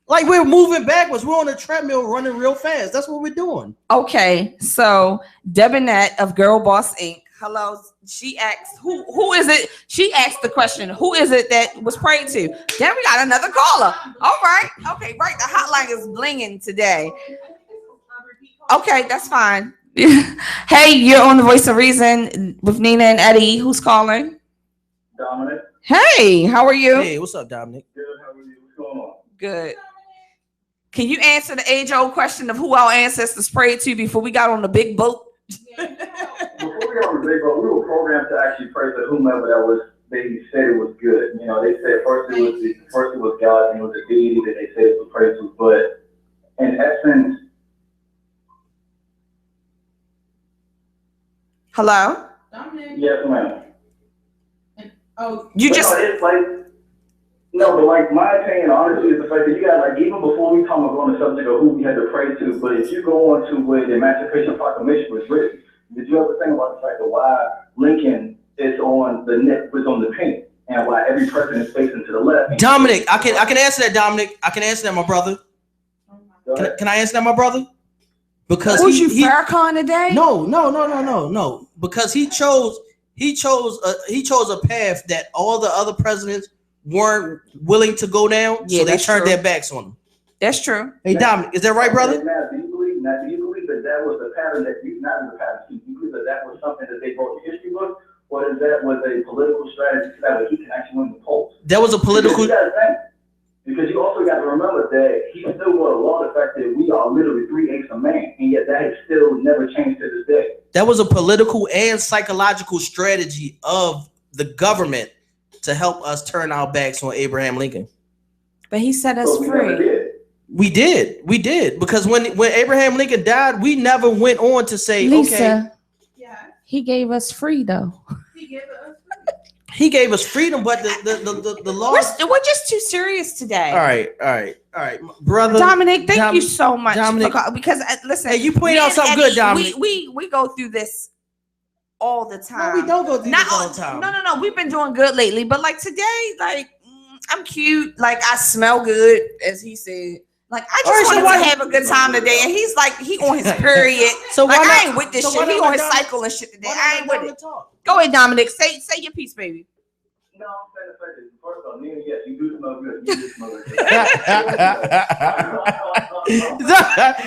Like we're moving backwards. We're on a treadmill running real fast. That's what we're doing. Okay, so Debonette of Girl Boss Inc. Hello, she asked who is it? She asked the question, who is it that was prayed to? Then we got another caller. All right, okay, right. The hotline is blinging today. Okay, that's fine. Hey, you're on the Voice of Reason with Nina and Eddie. Who's calling? Dominic, Hey, how are you? Hey, what's up, Dominic? good. How are you? What's going on? Good. Can you answer the age-old question of who our ancestors prayed to before we got on the big boat? Before we got on the big boat, we were programmed to actually pray to whomever that was. They said it was good. You know, they said first it was God and it was a deity that they said it was praise to. But in essence, Hello? yes, ma'am. You But just no, it's like but like my opinion, honestly, is the fact that you got like even before we come on the subject of who we had to pray to, but if you go on to where the Emancipation Proclamation was written, did you ever think about the fact that why Lincoln is on the net was on the pink and why every president is facing to the left? Dominic, I can answer that, Dominic. I can answer that, my brother. Can I answer that, my brother? Because was you Farrakhan today? No. Because he chose a path that all the other presidents weren't willing to go down, Yeah, so they that's turned true. their backs on him. That's true. Hey, Dominic, is that right, brother? Now, do you believe that was the pattern that you not the pattern? Do you believe that was something that they wrote in history books, or is that was a political strategy so that he can actually win the polls? That was a political. Because you also got to remember that he still got a law the fact that we are literally 3/8 of man, and yet that has still never changed to this day. That was a political and psychological strategy of the government to help us turn our backs on Abraham Lincoln. But he set us So we never free. did. We did, because when Abraham Lincoln died, we never went on to say, Lisa, okay, he gave us free though. he gave us freedom, but the law. We're just too serious today. All right, brother. Dominic, thank you so much. Dominic, because listen, hey, you pointed me out and something Eddie, good, Dominic. We go through this all the time. No, we don't go through Not this all the time. No. We've been doing good lately, but like today, like I'm cute, like I smell good, as he said, Like, I just wanted to have a good time today, and he's like, he on his period. So like, why I not- ain't with this so shit. why He not on his Dominic- cycle and shit today. Why I ain't not with it. talk? Go ahead, Dominic. Say your piece, baby. No, I'm saying the fact that first off, Nina, yes, you do smell good. You do smell good.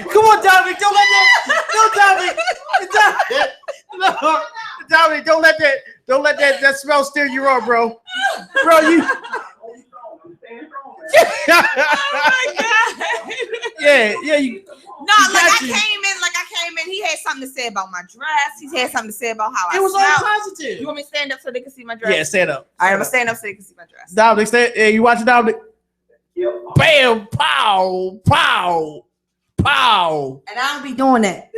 Come on, Dominic. Don't let that. No, Dominic. Dominic, don't let that smell steer you on, bro. Bro, you. I'm staying strong, man. Oh my god. Yeah. You. No, like got I you. came in. He had something to say about my dress. He had something to say about how It was all smell. positive. You want me to stand up so they can see my dress? Yeah, stand up. All right, I'm gonna stand up so they can see my dress. Dominic, stand. Yeah, you watching Dominic? Yep. Bam! Pow! Pow! Pow! And I don't be doing that.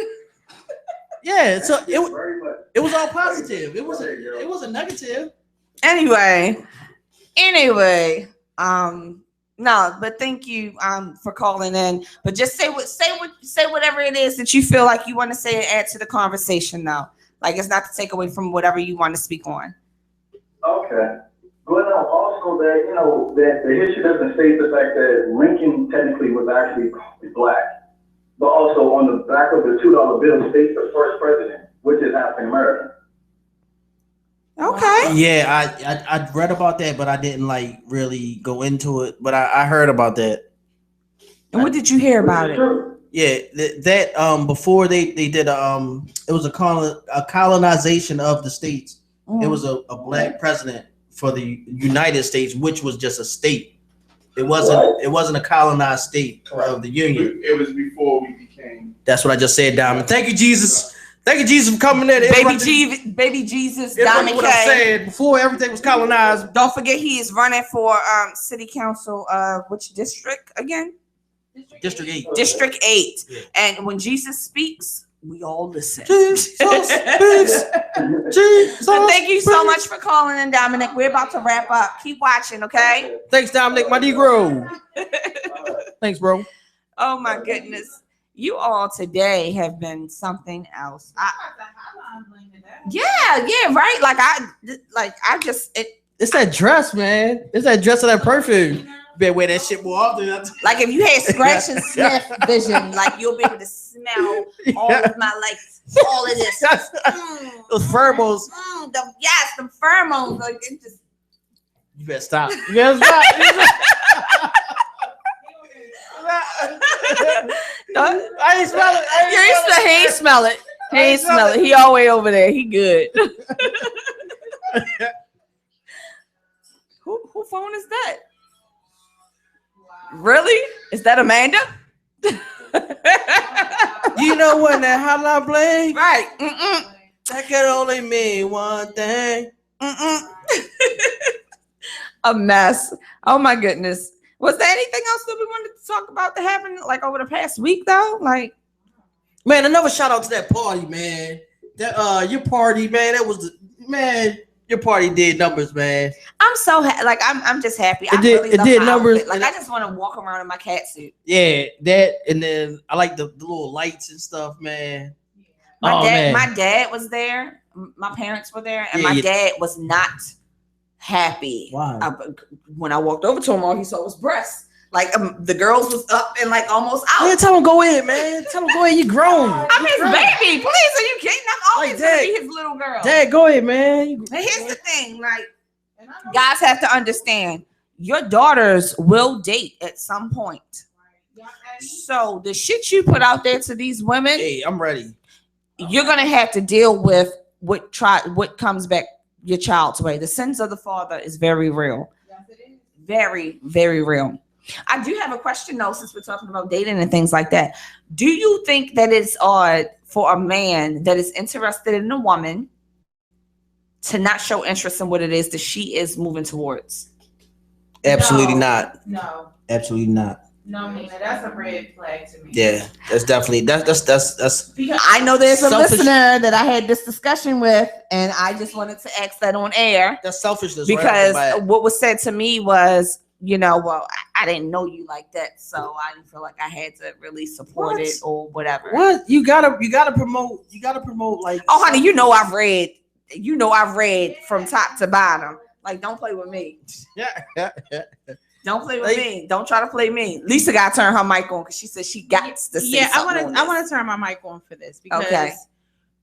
Yeah. So Very much. it was all positive. It wasn't negative. Anyway, no, but thank you for calling in. But just say whatever it is that you feel like you want to say and add to the conversation though. Like it's not to take away from whatever you want to speak on. Okay. Well, no, also that, that the history doesn't state the fact that Lincoln technically was actually black, but also on the back of the $2 bill states the first president, which is African American. Okay. Yeah, I read about that, but I didn't like really go into it. But I heard about that. And what did you hear about it? True. Yeah, that before they did it was a colonization of the states. It was a black president for the United States, which was just a state. It wasn't a colonized state of the Union. It was before we became. That's what I just said, Diamond. Thank you, Jesus. Thank you, Jesus, for coming in. Baby Jesus, That's Diamond what I K. said before everything was colonized. Don't forget he is running for city council which district again? District 8. District 8. Yeah. And when Jesus speaks, we all listen. Jesus speaks. Jesus. So thank you so much for calling in, Dominic. We're about to wrap up. Keep watching, okay? Thanks, Dominic, my Negro. Thanks, bro. Oh my goodness. You all today have been something else. Yeah, right. It's that dress, man. It's that dress of that perfume. You better wear that shit more often. Like if you had scratch and sniff vision, like you'll be able to smell all of my all of this. Those pheromones. The pheromones. Like it just. You better stop. You better stop. I ain't smell it. He ain't smell it. He ain't smell it. He all the way over there. He good. Who phone is that? Really? Is that Amanda? You know when that hotline bling? Right. That could only mean one thing. A mess. Oh my goodness. Was there anything else that we wanted to talk about that happened like over the past week though? Like, man, another shout out to that party, man. That your party, man. That was the man. Your party did numbers, man. I'm so I'm just happy. It did numbers. Outfit. Like I just want to walk around in my cat suit. Yeah, that and then I like the little lights and stuff, man. My dad was there. My parents were there, and my dad was not happy. Why? When I walked over to him, all he saw was breasts. Like the girls was up and like almost out. Man, tell him go in, man. Tell him go in. You grown. I'm his baby. Please, are you kidding? I'm always gonna be his little girl. Dad, go ahead, man. And here's the thing, like guys have to understand, your daughters will date at some point. So the shit you put out there to these women, hey, I'm ready. You're gonna have to deal with what comes back your child's way. The sins of the father is very real. Yes, it is. Very, very real. I do have a question though, since we're talking about dating and things like that. Do you think that it's odd for a man that is interested in a woman to not show interest in what it is that she is moving towards? Absolutely not. No. Absolutely not. No, Nina, that's a red flag to me. Yeah, that's definitely that's. Because I know there's a selfish. listener that I had this discussion with, and I just wanted to ask that on air. That's selfishness. Because right what was said to me was, well, I didn't know you like that, so I didn't feel like I had to really support it or whatever. What you gotta promote like. Oh, honey, I've read from top to bottom. Like, don't play with me. Yeah. Don't play with me. Don't try to play me. Lisa got to turn her mic on because she said she got to say something. I want to turn my mic on for this because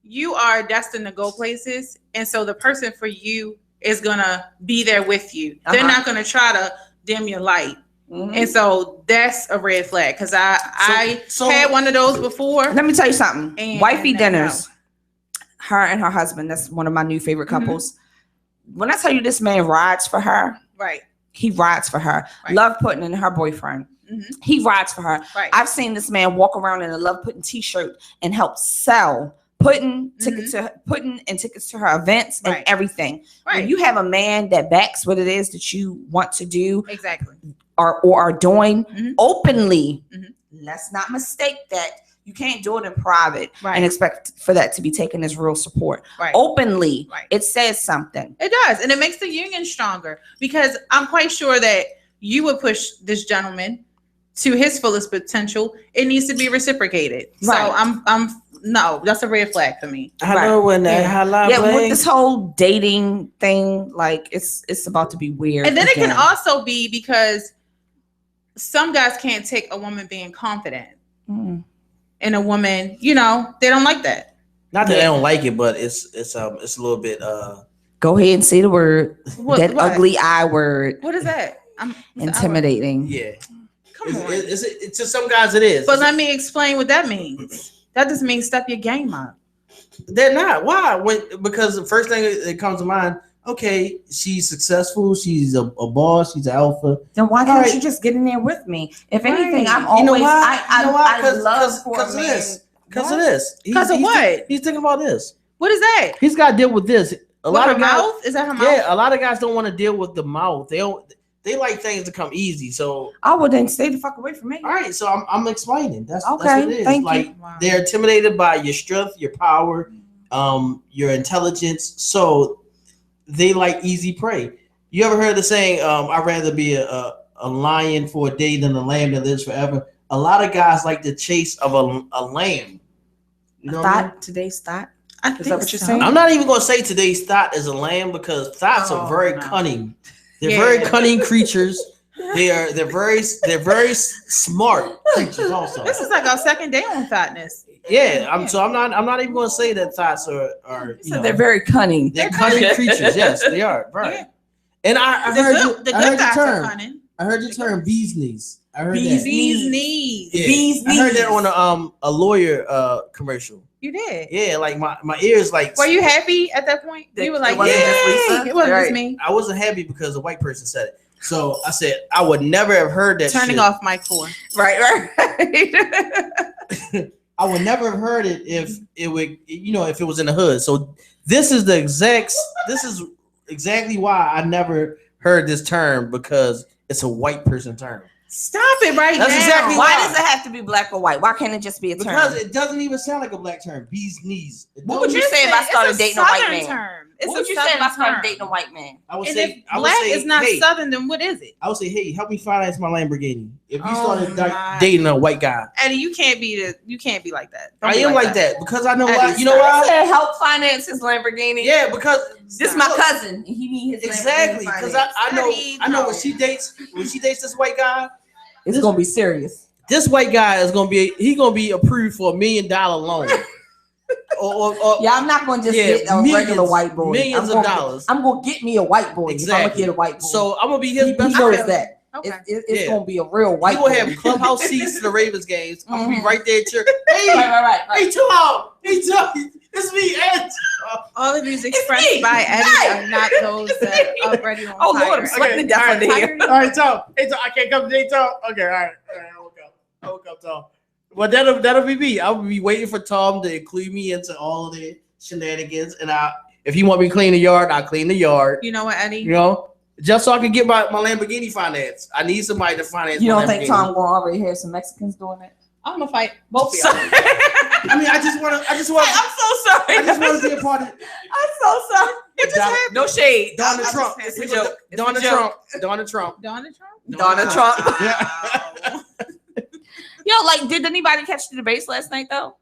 you are destined to go places, and so the person for you is gonna be there with you. They're not gonna try to dim your light. And so that's a red flag because I had one of those before. Let me tell you something. Wifey dinners. Her and her husband. That's one of my new favorite couples. When I tell you this man rides for her, right? He rides for her. Right. Love Pudding and her boyfriend. He rides for her. Right. I've seen this man walk around in a Love Pudding t-shirt and help sell Pudding tickets to her events and everything. Right. When you have a man that backs what it is that you want to do, exactly, or are doing openly, let's not mistake that. You can't do it in private and expect for that to be taken as real support. Right. Openly, it says something. It does, and it makes the union stronger because I'm quite sure that you would push this gentleman to his fullest potential. It needs to be reciprocated. Right. So no, that's a red flag for me. I know when that hotline with this whole dating thing, like it's about to be weird. And then it can also be because some guys can't take a woman being confident. And a woman, they don't like that. Not that they don't like it, but it's a little bit. Go ahead and say the word. That ugly I word. What is that? Intimidating. Yeah. Come on. It's to some guys it is. But let me explain what that means. That doesn't mean step your game up. They're not. Why? Because the first thing that comes to mind. Okay, she's successful. She's a boss. She's an alpha. Then why can't you just get in there with me? If anything, I'm always. I love because of this. Because of this. Because of what? He's thinking about this. What is that? He's got to deal with this. A lot of guys. Mouth? Is that her mouth? Yeah, a lot of guys don't want to deal with the mouth. They like things to come easy. So I would then stay the fuck away from me. All right, so I'm explaining. That's okay. That's what it is. Thank you. They're intimidated by your strength, your power, your intelligence. So they like easy prey. You ever heard the saying, I'd rather be a lion for a day than a lamb that lives forever? A lot of guys like the chase of a lamb. You know today's thought? Is that what you're saying? I'm not even going to say today's thought is a lamb because thoughts are very cunning. They're very cunning creatures. They're very smart creatures also. This is like our second day on thoughtness. Yeah, I'm not even going to say that thoughts are they're very cunning. They're cunning creatures. Yes, they are. Right. Yeah. And I heard the term bee's knees. I heard bee's knees. Yeah. Bee's knees. I heard that on a lawyer commercial. You did? Yeah, like my ears like. Were you happy at that point? You were like, yeah, it wasn't just me. I wasn't happy because a white person said it. So I said I would never have heard that. Turning off mic 4. Right. I would never have heard it if it would, if it was in the hood. So this is exactly why I never heard this term because it's a white person term. Stop it right now. That's exactly why does it have to be black or white? Why can't it just be a term? Because it doesn't even sound like a black term. Bee's knees. What would you say if I started dating a white man? Term. What would you say if I started dating a white man? I would say black is not Southern, then what is it? I would say, hey, help me finance my Lamborghini. If you started dating a white guy, Eddie, you can't be like that. I am like that because I know why. You know why? I said help finance his Lamborghini. Yeah, because this is my cousin. And he needs his exactly because I know when she dates this white guy. It's gonna be serious. This white guy is gonna be approved for $1 million loan. I'm not gonna just get a regular white boy. Millions of dollars. I'm gonna get me a white boy. Exactly. I'm gonna get a white boy. So I'm gonna be his best friend. He knows friend. that. Okay. It's gonna be a real white boy. He gonna have clubhouse seats to the Ravens games. I'm gonna be right there at your right. Hey, Tom. It's me, Ed. All the views expressed by Eddie are not those that are already on fire. Lord, I'm sweating to death here. All right, Tom. Hey, Tom, I can't come today, Tom. Okay, all right. I woke up, Tom. Well, that'll be me. I'll be waiting for Tom to include me into all of the shenanigans, and if he want me to clean the yard, I'll clean the yard. You know what, Eddie? Just so I can get my Lamborghini finance. I need somebody to finance. You don't think Tom will already have some Mexicans doing it? I'm gonna fight both of y'all. I mean, I just want. I'm so sorry. I just want to be a part of it. I'm so sorry. It just happened. No shade. Donald Trump. It's a joke. Donald Trump. Yeah. Yo, did anybody catch the debates last night though?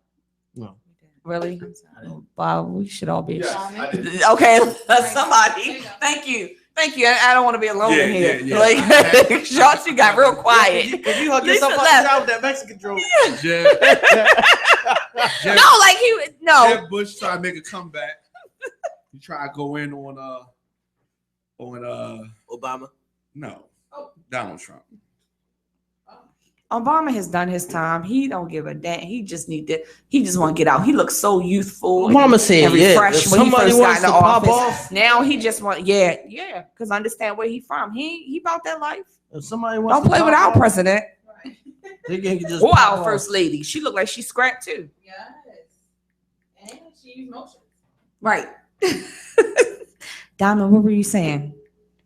No. Really? I'm sorry. Wow, we should all be. Yes, okay, somebody. Thank you. Thank you. I don't want to be alone in here. Yeah. Like, Shorts, you got real quiet. If you hug Lisa yourself left. out with that Mexican joke. Jeb Bush tried to make a comeback. He tried to go in on Obama. No, Donald Trump. Obama has done his time. He don't give a damn. He just want to get out. He looks so youthful. Obama said, and refreshed if when he somebody first got wants into to pop office. off. Now he just want, because understand where he from. He about that life. If somebody wants Don't to play pop with our off, president they can just or pop our off. first lady. She looked like she scrapped too. Yes. And she used motion. Right. Diamond, what were you saying?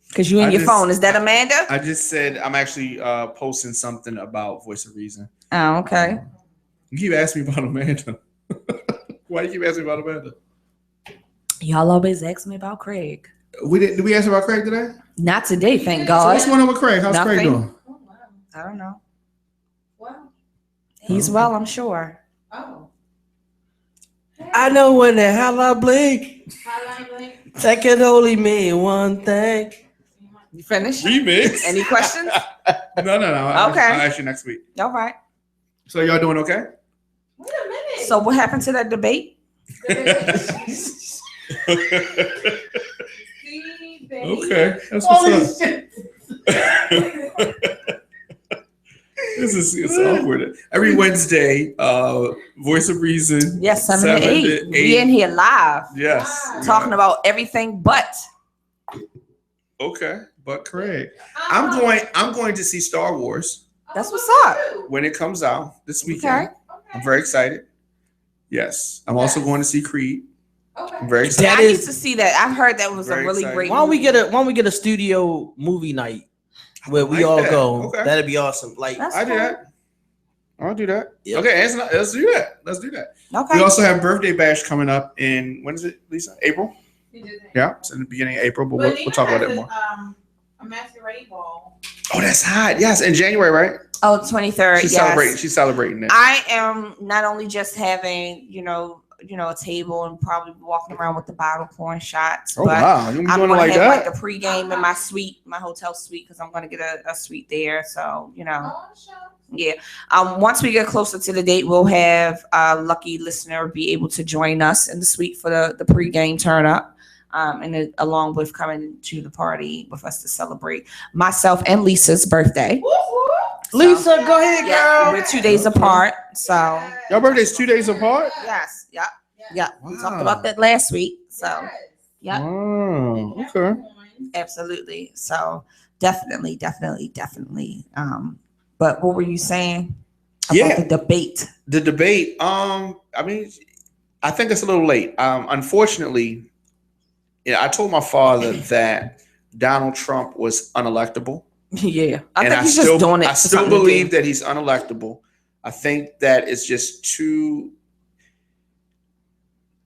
Because you in your just- phone. Is that Amanda? I just said I'm actually posting something about Voice of Reason. Oh, okay. You keep asking me about Amanda. Why do you keep asking me about Amanda? Y'all always ask me about Craig. Did we ask about Craig today? Not today, thank So God. what's going on with Craig? How's Craig Nothing. doing? Oh, wow. I don't know. Wow. He's well, I'm sure. Oh. I know when the hell I blink, Highlight. that can only mean one thing. You finished? Remix. Any questions? No. Okay. I'll ask you next week. All right. So y'all doing okay? Wait a minute. So what happened to that debate? Okay, that's what's up. It's awkward. Every Wednesday, Voice of Reason. Yes, 7 to 8. 7 to We in here live Yes. talking about everything but. Okay, but Craig, I'm going to see Star Wars That's what's up. when it comes out this weekend. Okay. I'm very excited. Yes, I'm also going to see Creed. I'm very Yeah, excited. I need to see that. I've heard that was a Very really excited. great. Why don't we movie. get a studio movie night where we like all that. go? Okay. That'd be awesome. Like That's I do cool. that. I'll do that. Yeah. Okay, let's do that. Let's do that. Okay. We also have birthday bash coming up in when is it, Lisa? April? Yeah, it's in the beginning of April, but we'll talk about that more. A masquerade ball. Oh, that's hot. Yes, in January, right? Oh, 23rd. She's yes. celebrating. She's celebrating that. I am not only just having, a table and probably walking around with the bottle pouring shots, Oh but wow, you I'm doing it gonna like have that? like the pregame in my suite, my hotel suite, because I'm gonna get a suite there. So yeah. Once we get closer to the date, we'll have a lucky listener be able to join us in the suite for the pregame turn up. And then along with coming to the party with us to celebrate myself and Lisa's birthday. Lisa, go ahead, Yeah, girl. we're 2 days apart. So Your birthday's 2 days apart? yes, yeah. We talked Wow. about that last week. So yeah, Oh, okay. absolutely. So definitely. But what were you saying about Yeah. the debate? The debate. I mean, I think it's a little late. Unfortunately, I told my father that Donald Trump was unelectable. Yeah, I And think he's just doing it. I for still something to believe do. that he's unelectable. I think that it's just too.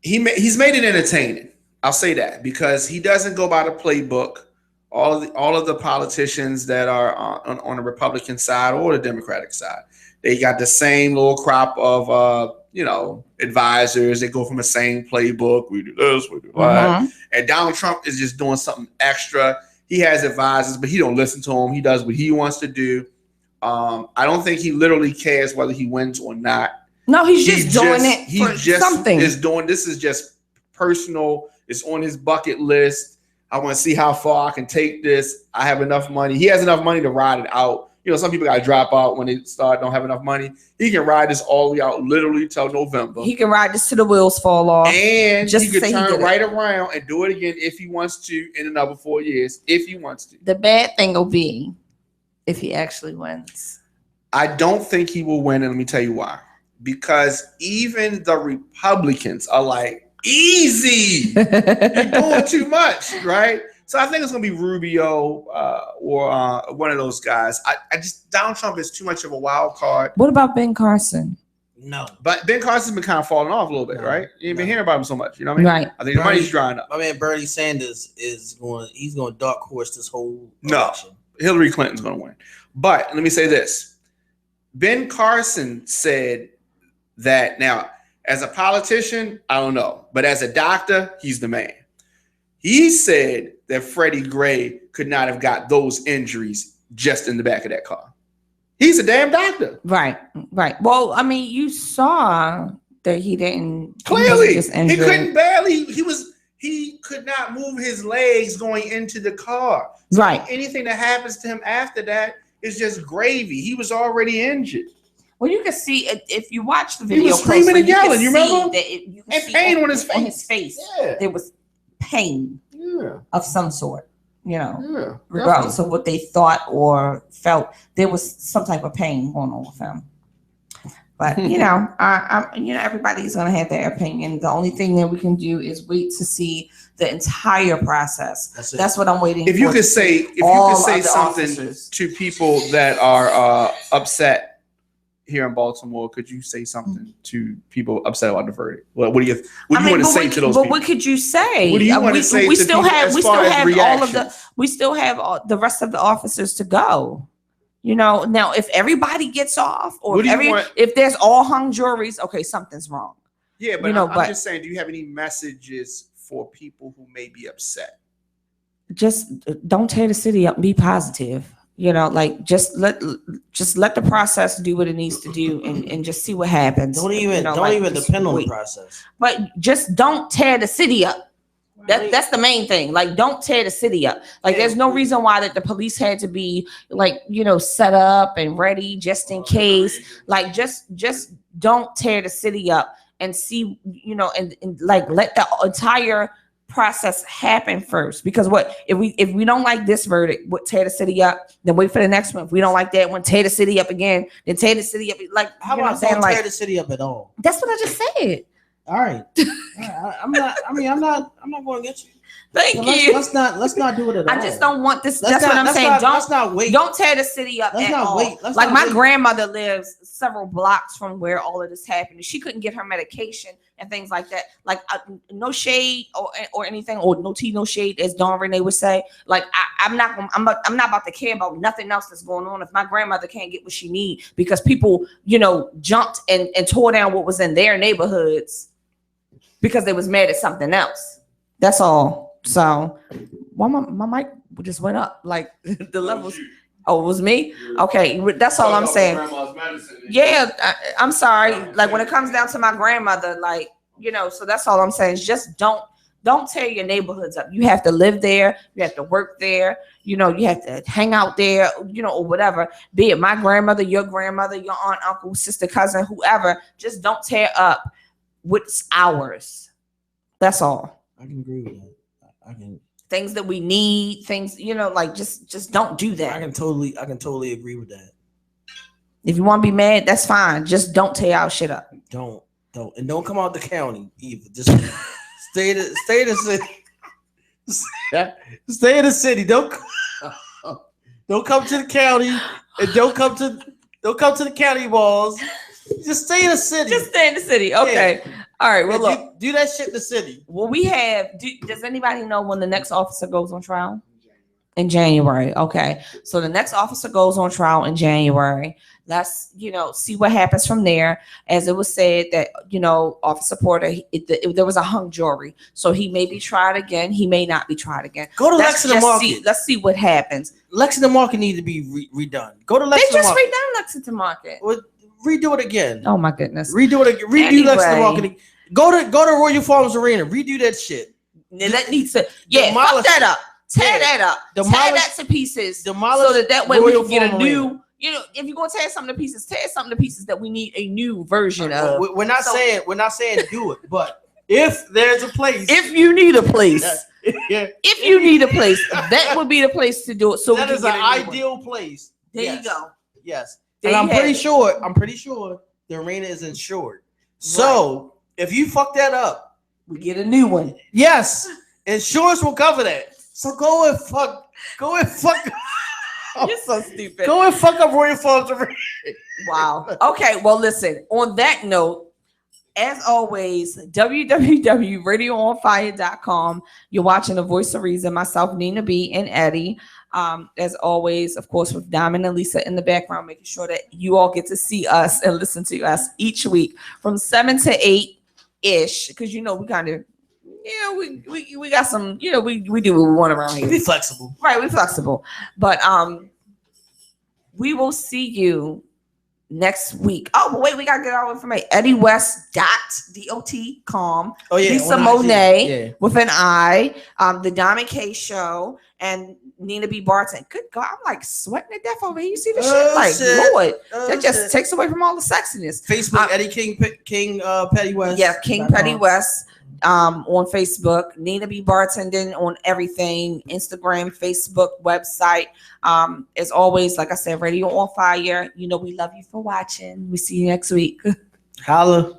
He's made it entertaining. I'll say that because he doesn't go by the playbook. All of the politicians that are on the Republican side or the Democratic side, they got the same little crop of advisors. They go from the same playbook. We do this, we do that. Mhm. And Donald Trump is just doing something extra. He has advisors, but he don't listen to them. He does what he wants to do. I don't think he literally cares whether he wins or not. No, he's just doing it He for just something. is doing. This is just personal. It's on his bucket list. I want to see how far I can take this. I have enough money. He has enough money to ride it out. Some people got to drop out when they don't have enough money. He can ride this all the way out, literally till November. He can ride this till the wheels fall off. And Just he to could say he turn did it. right around and do it again if he wants to in another 4 years, if he wants to. The bad thing will be if he actually wins. I don't think he will win, and let me tell you why. Because even the Republicans are like, easy, you're doing too much, right? So I think it's going to be Rubio or one of those guys. Donald Trump is too much of a wild card. What about Ben Carson? No. But Ben Carson's been kind of falling off a little bit, right? You ain't been hearing about him so much. You know what I mean? Right. I think the money's drying up. My man Bernie Sanders he's going to dark horse this whole No. election. Hillary Clinton's going to win. But let me say this. Ben Carson said that now, as a politician, I don't know. But as a doctor, he's the man. He said that Freddie Gray could not have got those injuries just in the back of that car. He's a damn doctor. Right. Well, I mean, you saw that he didn't. Clearly, he couldn't barely. He could not move his legs going into the car. So right. Anything that happens to him after that is just gravy. He was already injured. Well, you can see if you watch the video. He was screaming closely, and yelling. You remember? You and pain on his face. On his face, there was pain of some sort. You know, regardless of what they thought or felt, there was some type of pain going on with him. But you know, everybody's gonna have their opinion. The only thing that we can do is wait to see the entire process. That's what I'm waiting. If you could say something officers to people that are upset here in Baltimore, could you say something to people upset about the verdict? What do you want to say to those people? But what could you say? What do you want to say? We still have all the rest of the officers to go. You know, now if everybody gets off, or if there's all hung juries, okay, something's wrong. Yeah, but I'm just saying, do you have any messages for people who may be upset? Just don't tear the city up. Be positive. You know, like just let the process do what it needs to do, and just see what happens. Don't even depend on the process. But just don't tear the city up. That's the main thing. Like, don't tear the city up. Like, there's no reason why that the police had to be like, set up and ready just in case. Like, just don't tear the city up, and see, and like let the entire process happen first. Because if we don't like this verdict, tear the city up, then wait for the next one. If we don't like that one, tear the city up again, then tear the city up. Like, how about don't tear the city up at all? That's what I just said. All right. I'm not going to get you. Thank you. Let's not do it at all. I just don't want this. That's what I'm saying. Don't tear the city up at all. Like, my grandmother lives several blocks from where all of this happened. She couldn't get her medication and things like that. Like, no shade or anything, or no tea, no shade, as Dawn Renee would say. Like, I'm not about to care about nothing else that's going on if my grandmother can't get what she needs because people, jumped and tore down what was in their neighborhoods because they was mad at something else. That's all. So, my mic just went up, like the levels. Oh, it was me? Okay, that's all I'm saying. Yeah, I'm sorry. Like, when it comes down to my grandmother, like, so that's all I'm saying is just don't tear your neighborhoods up. You have to live there. You have to work there. You have to hang out there, or whatever. Be it my grandmother, your aunt, uncle, sister, cousin, whoever. Just don't tear up what's ours. That's all. I can agree with that. Things that we need, things, like just don't do that. I can totally agree with that. If you want to be mad, that's fine. Just don't tear our shit up. Don't come out the county either. Just stay in the city. Stay in the city. Don't come to the county, and don't come to the county walls. Just stay in the city. Just stay in the city. Okay. Yeah. All right. Well, look. Do that shit in the city. Well, does anybody know when the next officer goes on trial? In January. Okay. So the next officer goes on trial in January. Let's, see what happens from there. As it was said that, Officer Porter, there was a hung jury. So he may be tried again. He may not be tried again. Go to Lexington Market. Let's see what happens. Lexington Market needs to be redone. Go to Lexington Market. They just redone Lexington Market. Well, redo it again. Oh my goodness. Redo it again. Redo Lexington Market. Go to Royal Farms Arena. Redo that shit. That needs to fuck that up. Tear that up. Tear that to pieces. So that way we can get a new. If you're gonna tear something to pieces, that we need a new version of. We're not saying do it, but if there's a place, if you need a place, that would be the place to do it. So that is an ideal place. There you go. Yes, and I'm pretty sure the arena is insured. So if you fuck that up, we get a new one. Yes, insurance will cover that. So go and fuck. You're so stupid. Go and fuck up Royal Farms Arena. Wow. Okay. Well, listen. On that note, as always, www.radioonfire.com. You're watching The Voice of Reason. Myself, Nina B, and Eddie. As always, of course, with Diamond and Lisa in the background, making sure that you all get to see us and listen to us each week from 7 to 8 ish, because we kind of we got some, we do what we want around here. Be flexible. Right, we're flexible. But we will see you next week. Oh, but wait, we gotta get our information. EddieWest.dot.com. Oh yeah, Lisa Monet with an I. The Diamond K Show and Nina B. Barton. Good God, I'm like sweating to death over here. You see the shit? Like, Lord, that just takes away from all the sexiness. Facebook, Eddie King Petty West. Yeah, King Petty West. On Facebook, Nina B. Bartending on everything, Instagram, Facebook, website. As always, like I said, Radio on Fire. We love you for watching. We see you next week. Holla.